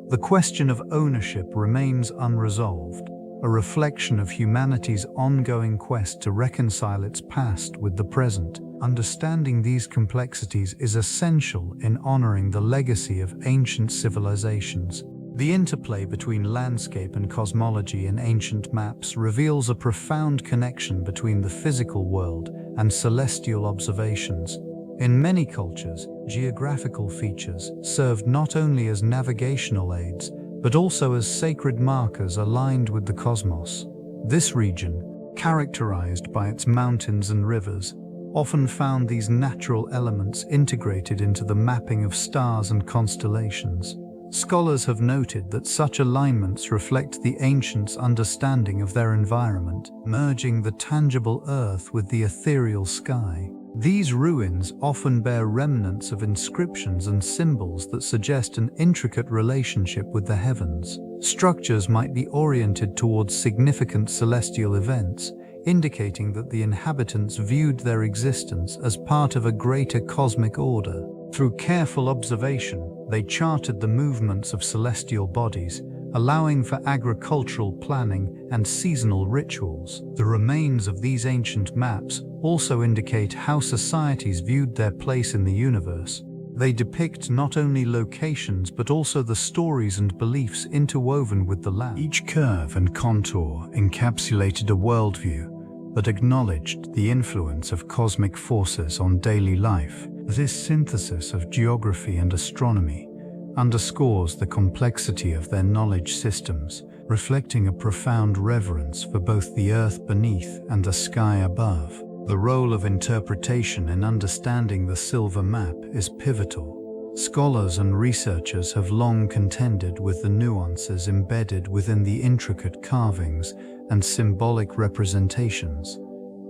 The question of ownership remains unresolved, a reflection of humanity's ongoing quest to reconcile its past with the present. Understanding these complexities is essential in honoring the legacy of ancient civilizations. The interplay between landscape and cosmology in ancient maps reveals a profound connection between the physical world and celestial observations. In many cultures, geographical features served not only as navigational aids, but also as sacred markers aligned with the cosmos. This region, characterized by its mountains and rivers, often found these natural elements integrated into the mapping of stars and constellations. Scholars have noted that such alignments reflect the ancients' understanding of their environment, merging the tangible earth with the ethereal sky. These ruins often bear remnants of inscriptions and symbols that suggest an intricate relationship with the heavens. Structures might be oriented towards significant celestial events, indicating that the inhabitants viewed their existence as part of a greater cosmic order. Through careful observation, they charted the movements of celestial bodies, allowing for agricultural planning and seasonal rituals. The remains of these ancient maps also indicate how societies viewed their place in the universe. They depict not only locations but also the stories and beliefs interwoven with the land. Each curve and contour encapsulated a worldview that acknowledged the influence of cosmic forces on daily life. This synthesis of geography and astronomy underscores the complexity of their knowledge systems, reflecting a profound reverence for both the earth beneath and the sky above. The role of interpretation in understanding the silver map is pivotal. Scholars and researchers have long contended with the nuances embedded within the intricate carvings and symbolic representations.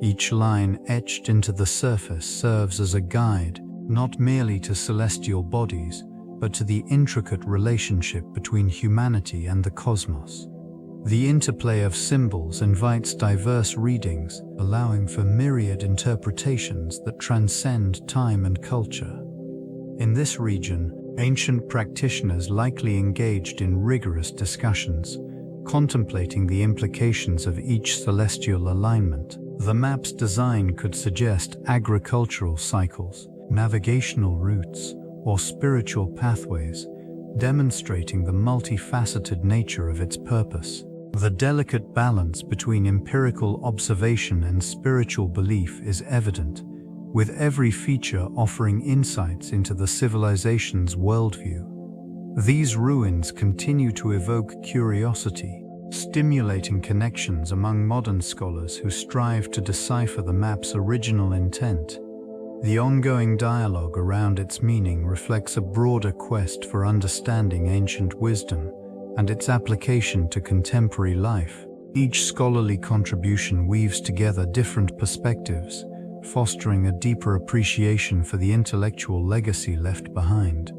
Each line etched into the surface serves as a guide, not merely to celestial bodies, but to the intricate relationship between humanity and the cosmos. The interplay of symbols invites diverse readings, allowing for myriad interpretations that transcend time and culture. In this region, ancient practitioners likely engaged in rigorous discussions, contemplating the implications of each celestial alignment. The map's design could suggest agricultural cycles, navigational routes, or spiritual pathways, demonstrating the multifaceted nature of its purpose. The delicate balance between empirical observation and spiritual belief is evident, with every feature offering insights into the civilization's worldview. These ruins continue to evoke curiosity, stimulating connections among modern scholars who strive to decipher the map's original intent. The ongoing dialogue around its meaning reflects a broader quest for understanding ancient wisdom and its application to contemporary life. Each scholarly contribution weaves together different perspectives, fostering a deeper appreciation for the intellectual legacy left behind.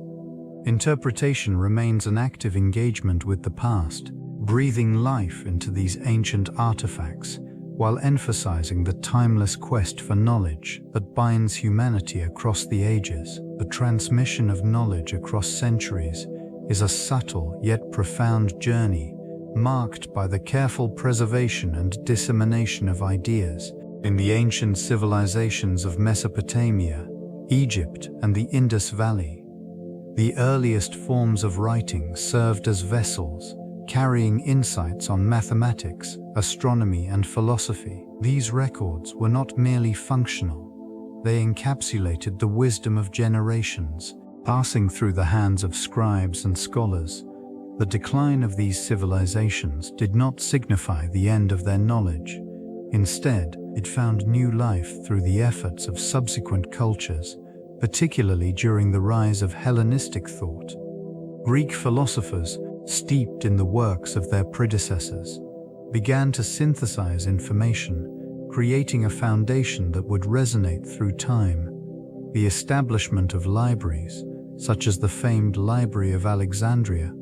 Interpretation remains an active engagement with the past, breathing life into these ancient artifacts, while emphasizing the timeless quest for knowledge that binds humanity across the ages. The transmission of knowledge across centuries is a subtle yet profound journey, marked by the careful preservation and dissemination of ideas. In the ancient civilizations of Mesopotamia, Egypt, and the Indus Valley, the earliest forms of writing served as vessels, carrying insights on mathematics, astronomy, and philosophy. These records were not merely functional. They encapsulated the wisdom of generations, passing through the hands of scribes and scholars. The decline of these civilizations did not signify the end of their knowledge. Instead, it found new life through the efforts of subsequent cultures, particularly during the rise of Hellenistic thought. Greek philosophers, steeped in the works of their predecessors, began to synthesize information, creating a foundation that would resonate through time. The establishment of libraries, such as the famed Library of Alexandria,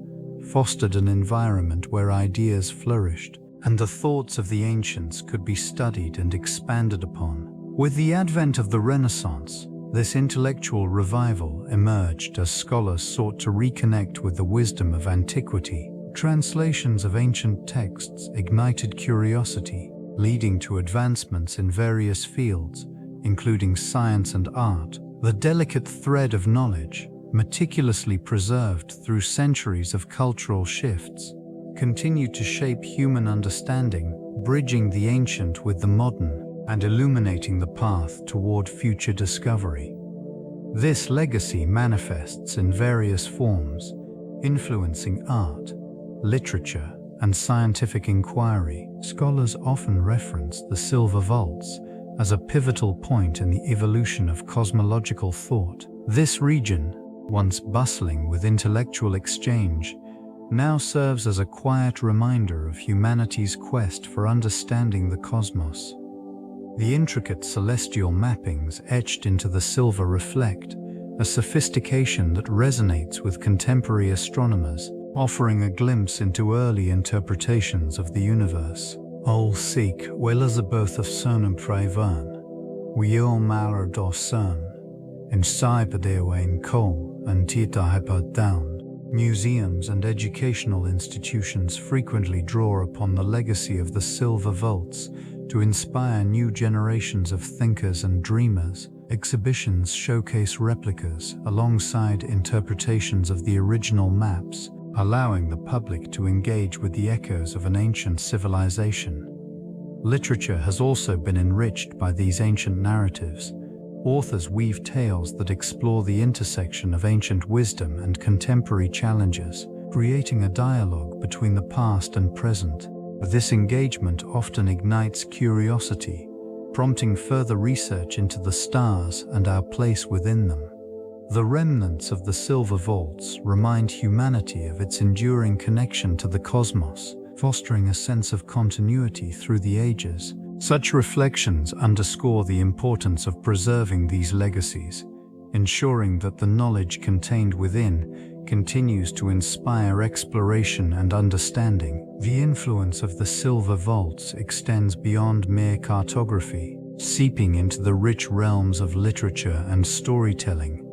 fostered an environment where ideas flourished, and the thoughts of the ancients could be studied and expanded upon. With the advent of the Renaissance, this intellectual revival emerged as scholars sought to reconnect with the wisdom of antiquity. Translations of ancient texts ignited curiosity, leading to advancements in various fields, including science and art. The delicate thread of knowledge, meticulously preserved through centuries of cultural shifts, continued to shape human understanding, bridging the ancient with the modern and illuminating the path toward future discovery. This legacy manifests in various forms, influencing art, literature, and scientific inquiry. Scholars often reference the silver vaults as a pivotal point in the evolution of cosmological thought. This region, once bustling with intellectual exchange, now serves as a quiet reminder of humanity's quest for understanding the cosmos. The intricate celestial mappings etched into the silver reflect a sophistication that resonates with contemporary astronomers, offering a glimpse into early interpretations of the universe. Ol Sikh Elizabeth of Sonam Pravan, Wio Malar do Sun, in Saipadewain Ko and Titahipa Down. Museums and educational institutions frequently draw upon the legacy of the silver vaults to inspire new generations of thinkers and dreamers. Exhibitions showcase replicas alongside interpretations of the original maps, allowing the public to engage with the echoes of an ancient civilization. Literature has also been enriched by these ancient narratives. Authors weave tales that explore the intersection of ancient wisdom and contemporary challenges, creating a dialogue between the past and present. This engagement often ignites curiosity, prompting further research into the stars and our place within them. The remnants of the silver vaults remind humanity of its enduring connection to the cosmos, fostering a sense of continuity through the ages. Such reflections underscore the importance of preserving these legacies, ensuring that the knowledge contained within continues to inspire exploration and understanding. The influence of the silver vaults extends beyond mere cartography, seeping into the rich realms of literature and storytelling.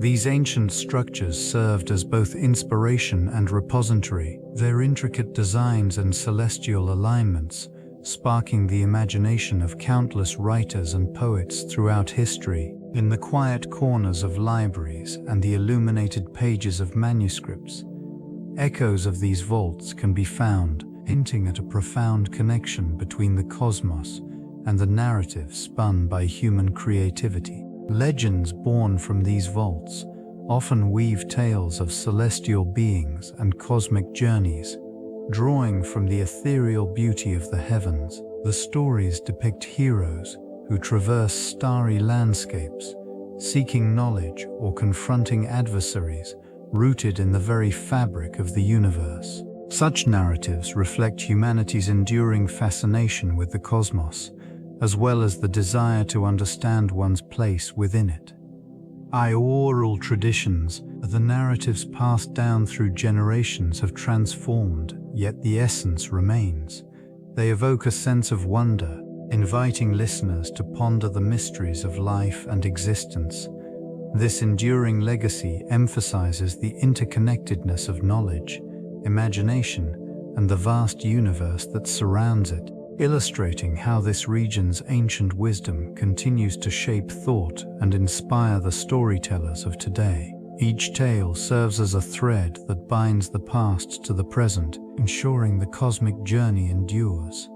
These ancient structures served as both inspiration and repository, their intricate designs and celestial alignments sparking the imagination of countless writers and poets throughout history. In the quiet corners of libraries and the illuminated pages of manuscripts, echoes of these vaults can be found, hinting at a profound connection between the cosmos and the narrative spun by human creativity. Legends born from these vaults often weave tales of celestial beings and cosmic journeys. Drawing from the ethereal beauty of the heavens, the stories depict heroes who traverse starry landscapes, seeking knowledge or confronting adversaries rooted in the very fabric of the universe. Such narratives reflect humanity's enduring fascination with the cosmos, as well as the desire to understand one's place within it. Oral traditions, the narratives passed down through generations have transformed, yet the essence remains. They evoke a sense of wonder, inviting listeners to ponder the mysteries of life and existence. This enduring legacy emphasizes the interconnectedness of knowledge, imagination, and the vast universe that surrounds it, illustrating how this region's ancient wisdom continues to shape thought and inspire the storytellers of today. Each tale serves as a thread that binds the past to the present, ensuring the cosmic journey endures.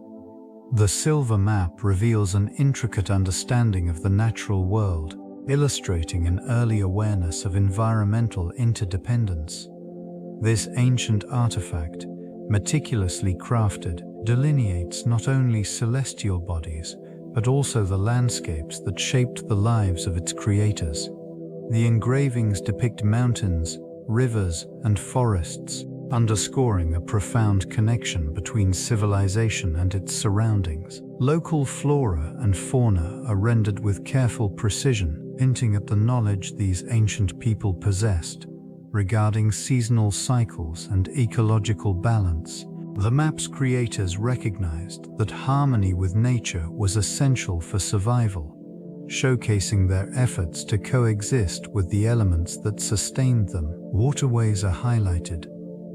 The silver map reveals an intricate understanding of the natural world, illustrating an early awareness of environmental interdependence. This ancient artifact, meticulously crafted, delineates not only celestial bodies, but also the landscapes that shaped the lives of its creators. The engravings depict mountains, rivers, and forests, underscoring a profound connection between civilization and its surroundings. Local flora and fauna are rendered with careful precision, hinting at the knowledge these ancient people possessed regarding seasonal cycles and ecological balance. The map's creators recognized that harmony with nature was essential for survival, showcasing their efforts to coexist with the elements that sustained them. Waterways are highlighted,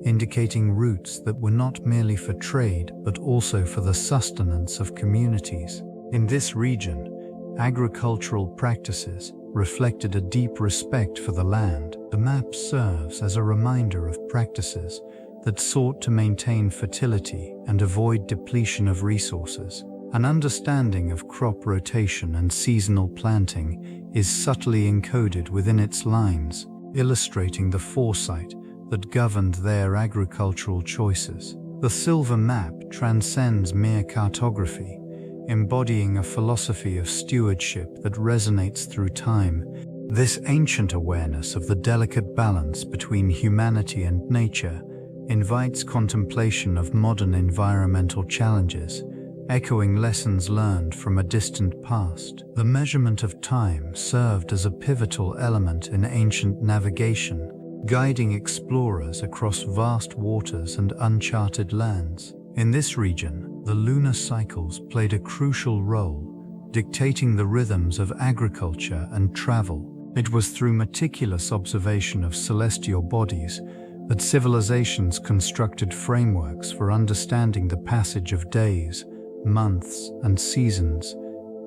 indicating routes that were not merely for trade but also for the sustenance of communities. In this region, agricultural practices reflected a deep respect for the land. The map serves as a reminder of practices that sought to maintain fertility and avoid depletion of resources, An understanding of crop rotation and seasonal planting is subtly encoded within its lines, illustrating the foresight that governed their agricultural choices. The silver map transcends mere cartography, embodying a philosophy of stewardship that resonates through time. This ancient awareness of the delicate balance between humanity and nature invites contemplation of modern environmental challenges, echoing lessons learned from a distant past. The measurement of time served as a pivotal element in ancient navigation, guiding explorers across vast waters and uncharted lands. In this region, the lunar cycles played a crucial role, dictating the rhythms of agriculture and travel. It was through meticulous observation of celestial bodies that civilizations constructed frameworks for understanding the passage of days, months, and seasons.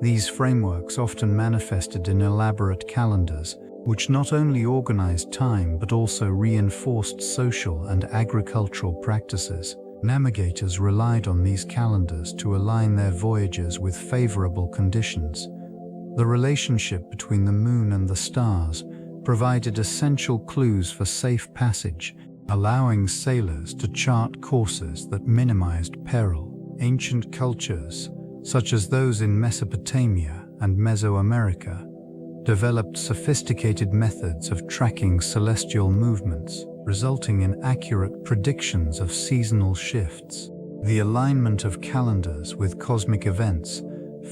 These frameworks often manifested in elaborate calendars, which not only organized time but also reinforced social and agricultural practices. Navigators relied on these calendars to align their voyages with favorable conditions. The relationship between the moon and the stars provided essential clues for safe passage, allowing sailors to chart courses that minimized peril. Ancient cultures, such as those in Mesopotamia and Mesoamerica, developed sophisticated methods of tracking celestial movements, resulting in accurate predictions of seasonal shifts. The alignment of calendars with cosmic events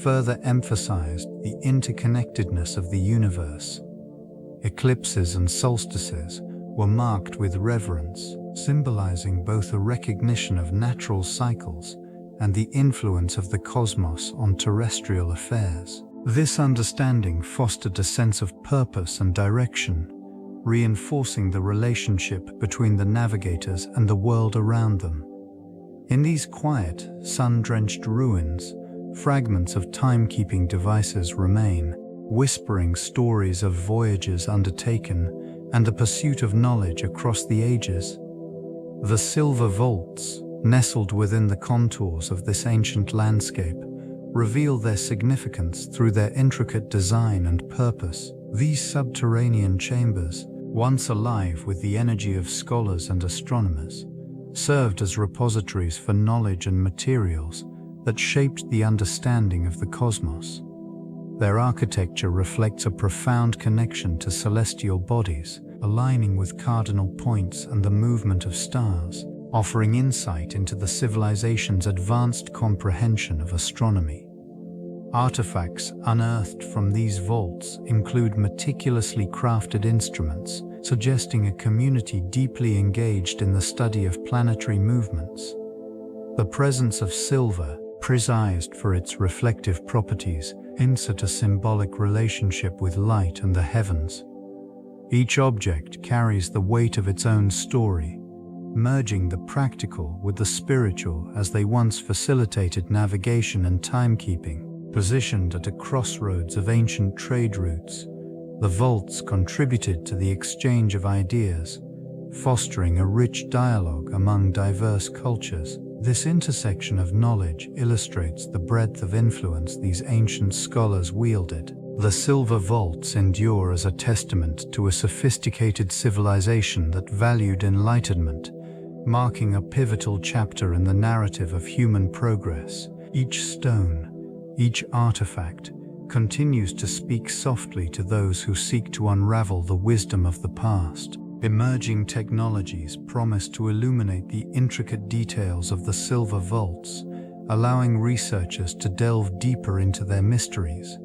further emphasized the interconnectedness of the universe. Eclipses and solstices were marked with reverence, symbolizing both a recognition of natural cycles and the influence of the cosmos on terrestrial affairs. This understanding fostered a sense of purpose and direction, reinforcing the relationship between the navigators and the world around them. In these quiet, sun-drenched ruins, fragments of timekeeping devices remain, whispering stories of voyages undertaken and the pursuit of knowledge across the ages. The silver vaults, nestled within the contours of this ancient landscape, reveal their significance through their intricate design and purpose. These subterranean chambers, once alive with the energy of scholars and astronomers, served as repositories for knowledge and materials that shaped the understanding of the cosmos. Their architecture reflects a profound connection to celestial bodies, aligning with cardinal points and the movement of stars, offering insight into the civilization's advanced comprehension of astronomy. Artifacts unearthed from these vaults include meticulously crafted instruments, suggesting a community deeply engaged in the study of planetary movements. The presence of silver, prized for its reflective properties, hints at a symbolic relationship with light and the heavens. Each object carries the weight of its own story, merging the practical with the spiritual as they once facilitated navigation and timekeeping. Positioned at a crossroads of ancient trade routes, the vaults contributed to the exchange of ideas, fostering a rich dialogue among diverse cultures. This intersection of knowledge illustrates the breadth of influence these ancient scholars wielded. The silver vaults endure as a testament to a sophisticated civilization that valued enlightenment, marking a pivotal chapter in the narrative of human progress. Each stone, each artifact, continues to speak softly to those who seek to unravel the wisdom of the past. Emerging technologies promise to illuminate the intricate details of the silver vaults, allowing researchers to delve deeper into their mysteries.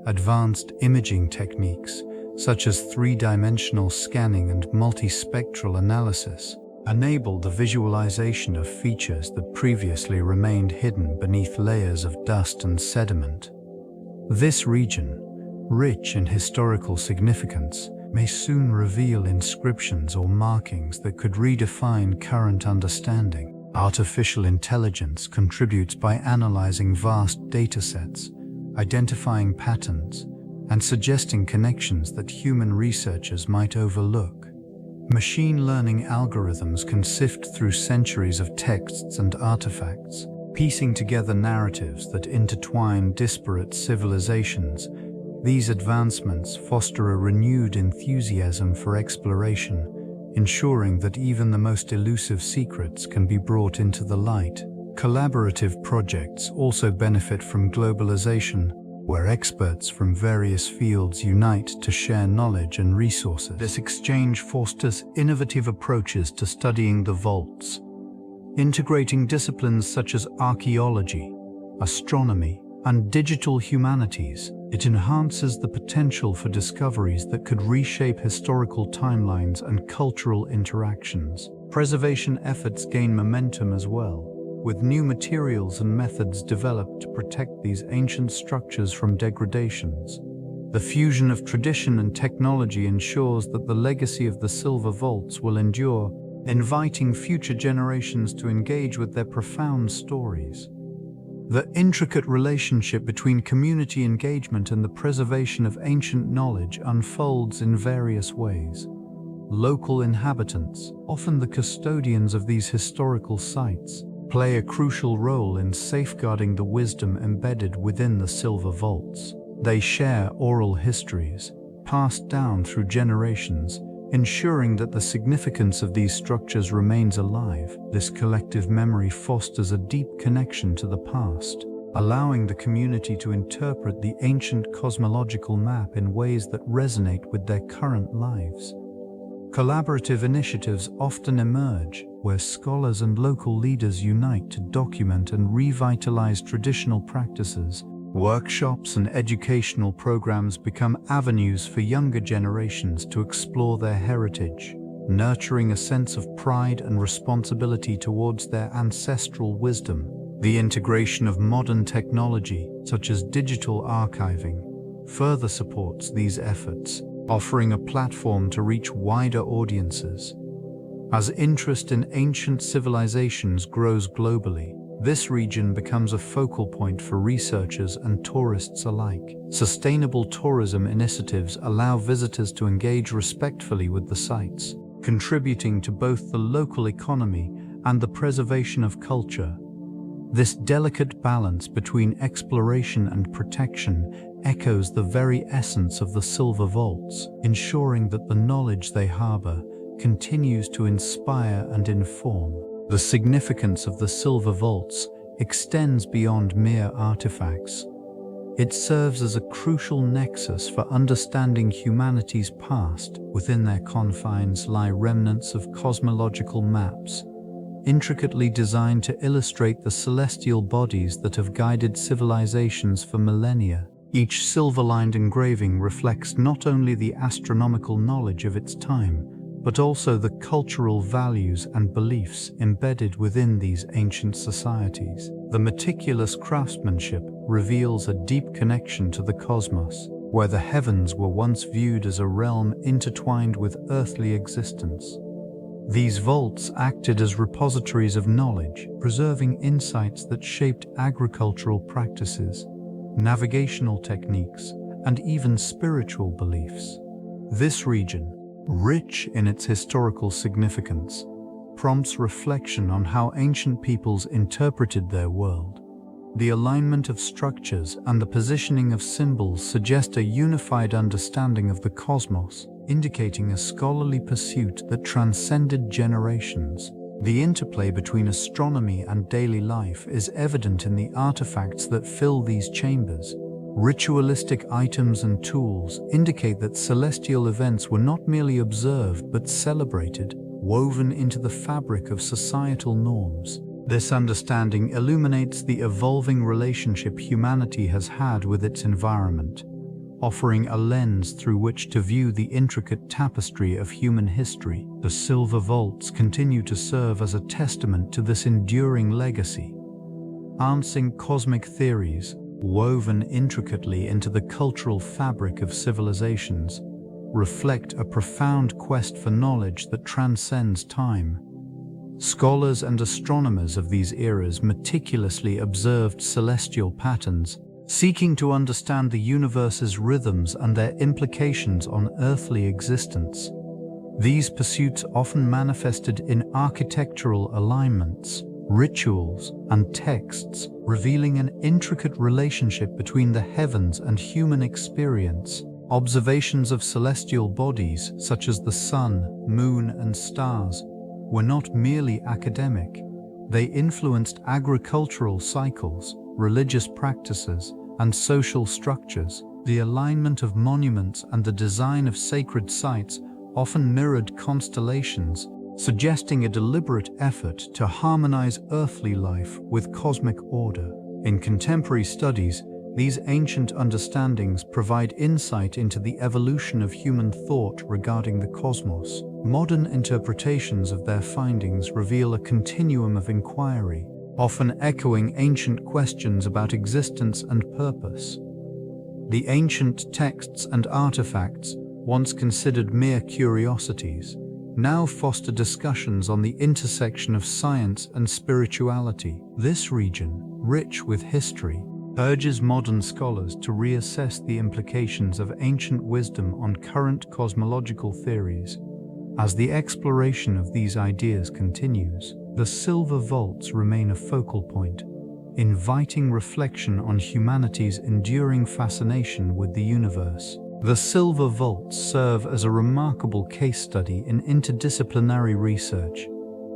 Advanced imaging techniques, such as three-dimensional scanning and multispectral analysis, enable the visualization of features that previously remained hidden beneath layers of dust and sediment. This region, rich in historical significance, may soon reveal inscriptions or markings that could redefine current understanding. Artificial intelligence contributes by analyzing vast datasets, identifying patterns, and suggesting connections that human researchers might overlook. Machine learning algorithms can sift through centuries of texts and artifacts, Piecing together narratives that intertwine disparate civilizations, these advancements foster a renewed enthusiasm for exploration, ensuring that even the most elusive secrets can be brought into the light. Collaborative projects also benefit from globalization, where experts from various fields unite to share knowledge and resources. This exchange fosters innovative approaches to studying the vaults, integrating disciplines such as archaeology, astronomy, and digital humanities. It enhances the potential for discoveries that could reshape historical timelines and cultural interactions. Preservation efforts gain momentum as well, with new materials and methods developed to protect these ancient structures from degradations. The fusion of tradition and technology ensures that the legacy of the silver vaults will endure, inviting future generations to engage with their profound stories. The intricate relationship between community engagement and the preservation of ancient knowledge unfolds in various ways. Local inhabitants, often the custodians of these historical sites, play a crucial role in safeguarding the wisdom embedded within the silver vaults. They share oral histories, passed down through generations, ensuring that the significance of these structures remains alive. This collective memory fosters a deep connection to the past, allowing the community to interpret the ancient cosmological map in ways that resonate with their current lives. Collaborative initiatives often emerge, where scholars and local leaders unite to document and revitalize traditional practices. Workshops and educational programs become avenues for younger generations to explore their heritage, nurturing a sense of pride and responsibility towards their ancestral wisdom. The integration of modern technology, such as digital archiving, further supports these efforts, offering a platform to reach wider audiences. As interest in ancient civilizations grows globally, this region becomes a focal point for researchers and tourists alike. Sustainable tourism initiatives allow visitors to engage respectfully with the sites, contributing to both the local economy and the preservation of culture. This delicate balance between exploration and protection echoes the very essence of the silver vaults, ensuring that the knowledge they harbor continues to inspire and inform. The significance of the silver vaults extends beyond mere artifacts. It serves as a crucial nexus for understanding humanity's past. Within their confines lie remnants of cosmological maps, intricately designed to illustrate the celestial bodies that have guided civilizations for millennia. Each silver-lined engraving reflects not only the astronomical knowledge of its time, but also the cultural values and beliefs embedded within these ancient societies. The meticulous craftsmanship reveals a deep connection to the cosmos, where the heavens were once viewed as a realm intertwined with earthly existence. These vaults acted as repositories of knowledge, preserving insights that shaped agricultural practices, navigational techniques, and even spiritual beliefs. This region, rich in its historical significance, prompts reflection on how ancient peoples interpreted their world. The alignment of structures and the positioning of symbols suggest a unified understanding of the cosmos, indicating a scholarly pursuit that transcended generations. The interplay between astronomy and daily life is evident in the artifacts that fill these chambers. Ritualistic items and tools indicate that celestial events were not merely observed but celebrated, woven into the fabric of societal norms. This understanding illuminates the evolving relationship humanity has had with its environment, offering a lens through which to view the intricate tapestry of human history. The silver vaults continue to serve as a testament to this enduring legacy. Answering cosmic theories, woven intricately into the cultural fabric of civilizations, reflect a profound quest for knowledge that transcends time. Scholars and astronomers of these eras meticulously observed celestial patterns, seeking to understand the universe's rhythms and their implications on earthly existence. These pursuits often manifested in architectural alignments, rituals, and texts, revealing an intricate relationship between the heavens and human experience. Observations of celestial bodies, such as the sun, moon, and stars, were not merely academic. They influenced agricultural cycles, religious practices, and social structures. The alignment of monuments and the design of sacred sites often mirrored constellations, suggesting a deliberate effort to harmonize earthly life with cosmic order. In contemporary studies, these ancient understandings provide insight into the evolution of human thought regarding the cosmos. Modern interpretations of their findings reveal a continuum of inquiry, often echoing ancient questions about existence and purpose. The ancient texts and artifacts, once considered mere curiosities, now foster discussions on the intersection of science and spirituality. This region, rich with history, urges modern scholars to reassess the implications of ancient wisdom on current cosmological theories. As the exploration of these ideas continues, the silver vaults remain a focal point, inviting reflection on humanity's enduring fascination with the universe. The silver vaults serve as a remarkable case study in interdisciplinary research,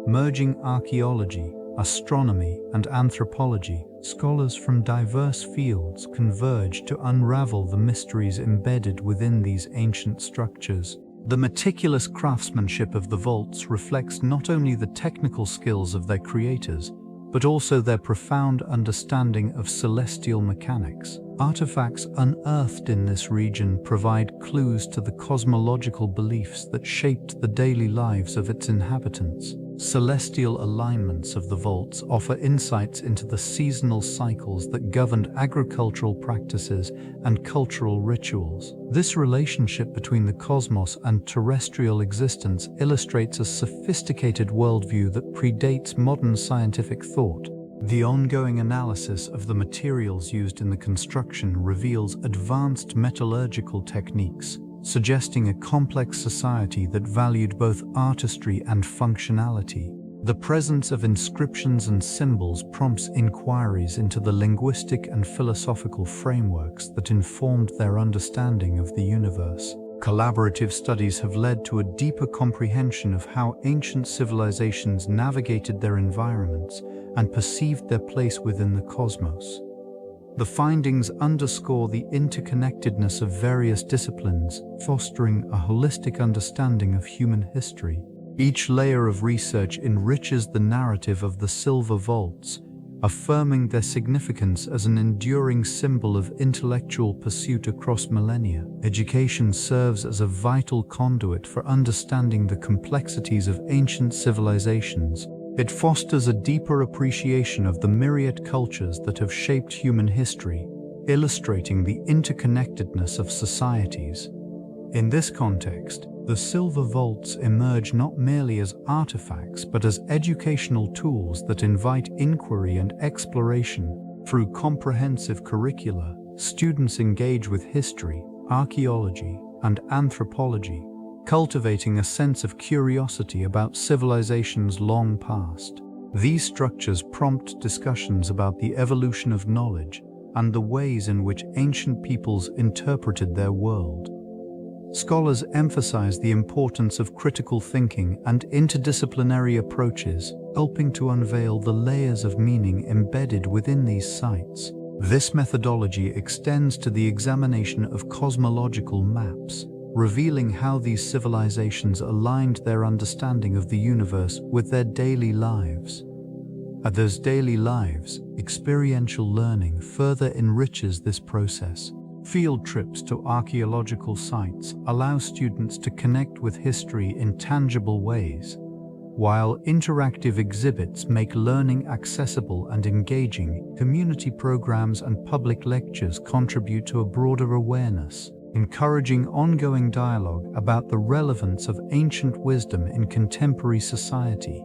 merging archaeology, astronomy, and anthropology. Scholars from diverse fields converge to unravel the mysteries embedded within these ancient structures. The meticulous craftsmanship of the vaults reflects not only the technical skills of their creators, but also their profound understanding of celestial mechanics. Artifacts unearthed in this region provide clues to the cosmological beliefs that shaped the daily lives of its inhabitants. Celestial alignments of the vaults offer insights into the seasonal cycles that governed agricultural practices and cultural rituals. This relationship between the cosmos and terrestrial existence illustrates a sophisticated worldview that predates modern scientific thought. The ongoing analysis of the materials used in the construction reveals advanced metallurgical techniques, suggesting a complex society that valued both artistry and functionality. The presence of inscriptions and symbols prompts inquiries into the linguistic and philosophical frameworks that informed their understanding of the universe. Collaborative studies have led to a deeper comprehension of how ancient civilizations navigated their environments and perceived their place within the cosmos. The findings underscore the interconnectedness of various disciplines, fostering a holistic understanding of human history. Each layer of research enriches the narrative of the silver vaults, affirming their significance as an enduring symbol of intellectual pursuit across millennia. Education serves as a vital conduit for understanding the complexities of ancient civilizations. It fosters a deeper appreciation of the myriad cultures that have shaped human history, illustrating the interconnectedness of societies. In this context, the silver vaults emerge not merely as artifacts but as educational tools that invite inquiry and exploration. Through comprehensive curricula, students engage with history, archaeology, and anthropology, cultivating a sense of curiosity about civilizations long past. These structures prompt discussions about the evolution of knowledge and the ways in which ancient peoples interpreted their world. Scholars emphasize the importance of critical thinking and interdisciplinary approaches, helping to unveil the layers of meaning embedded within these sites. This methodology extends to the examination of cosmological maps, revealing how these civilizations aligned their understanding of the universe with their daily lives. At those daily lives, experiential learning further enriches this process. Field trips to archaeological sites allow students to connect with history in tangible ways, while interactive exhibits make learning accessible and engaging. Community programs and public lectures contribute to a broader awareness, encouraging ongoing dialogue about the relevance of ancient wisdom in contemporary society.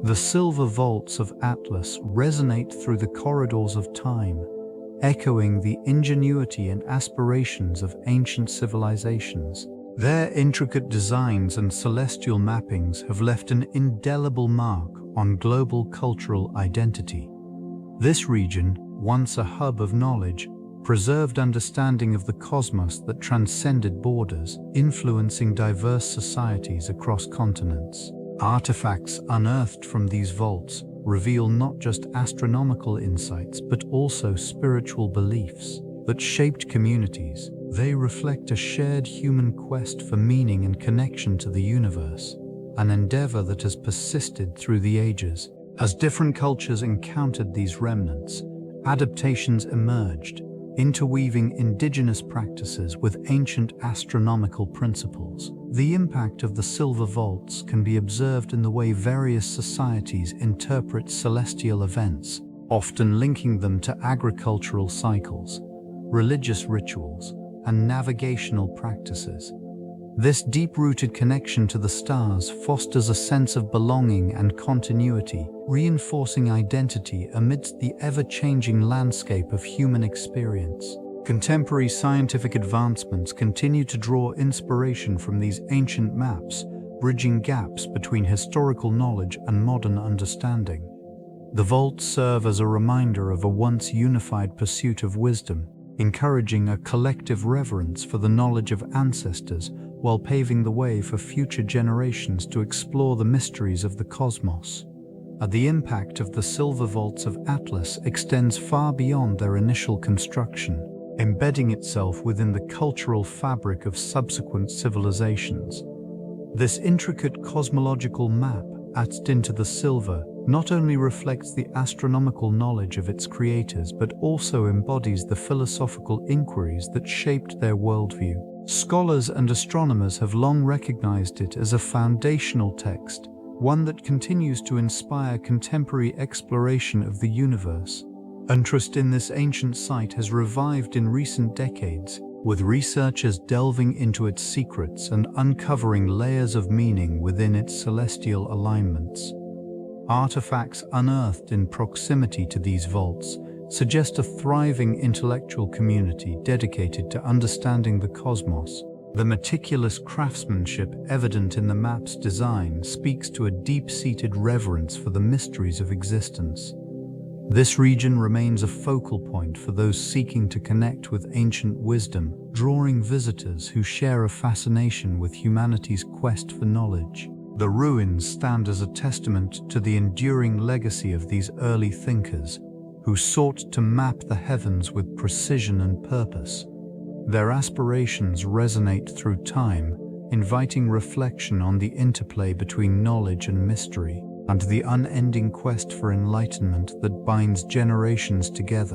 The silver vaults of Atlas resonate through the corridors of time, echoing the ingenuity and aspirations of ancient civilizations. Their intricate designs and celestial mappings have left an indelible mark on global cultural identity. This region, once a hub of knowledge, preserved understanding of the cosmos that transcended borders, influencing diverse societies across continents. Artifacts unearthed from these vaults reveal not just astronomical insights but also spiritual beliefs that shaped communities. They reflect a shared human quest for meaning and connection to the universe, an endeavor that has persisted through the ages. As different cultures encountered these remnants, adaptations emerged, interweaving indigenous practices with ancient astronomical principles. The impact of the silver vaults can be observed in the way various societies interpret celestial events, often linking them to agricultural cycles, religious rituals, and navigational practices. This deep-rooted connection to the stars fosters a sense of belonging and continuity, reinforcing identity amidst the ever-changing landscape of human experience. Contemporary scientific advancements continue to draw inspiration from these ancient maps, bridging gaps between historical knowledge and modern understanding. The vaults serve as a reminder of a once unified pursuit of wisdom, encouraging a collective reverence for the knowledge of ancestors while paving the way for future generations to explore the mysteries of the cosmos. The impact of the silver vaults of Atlas extends far beyond their initial construction, embedding itself within the cultural fabric of subsequent civilizations. This intricate cosmological map, etched into the silver, not only reflects the astronomical knowledge of its creators but also embodies the philosophical inquiries that shaped their worldview. Scholars and astronomers have long recognized it as a foundational text, one that continues to inspire contemporary exploration of the universe. Interest in this ancient site has revived in recent decades, with researchers delving into its secrets and uncovering layers of meaning within its celestial alignments. Artifacts unearthed in proximity to these vaults suggest a thriving intellectual community dedicated to understanding the cosmos. The meticulous craftsmanship evident in the map's design speaks to a deep-seated reverence for the mysteries of existence. This region remains a focal point for those seeking to connect with ancient wisdom, drawing visitors who share a fascination with humanity's quest for knowledge. The ruins stand as a testament to the enduring legacy of these early thinkers, who sought to map the heavens with precision and purpose. Their aspirations resonate through time, inviting reflection on the interplay between knowledge and mystery, and the unending quest for enlightenment that binds generations together.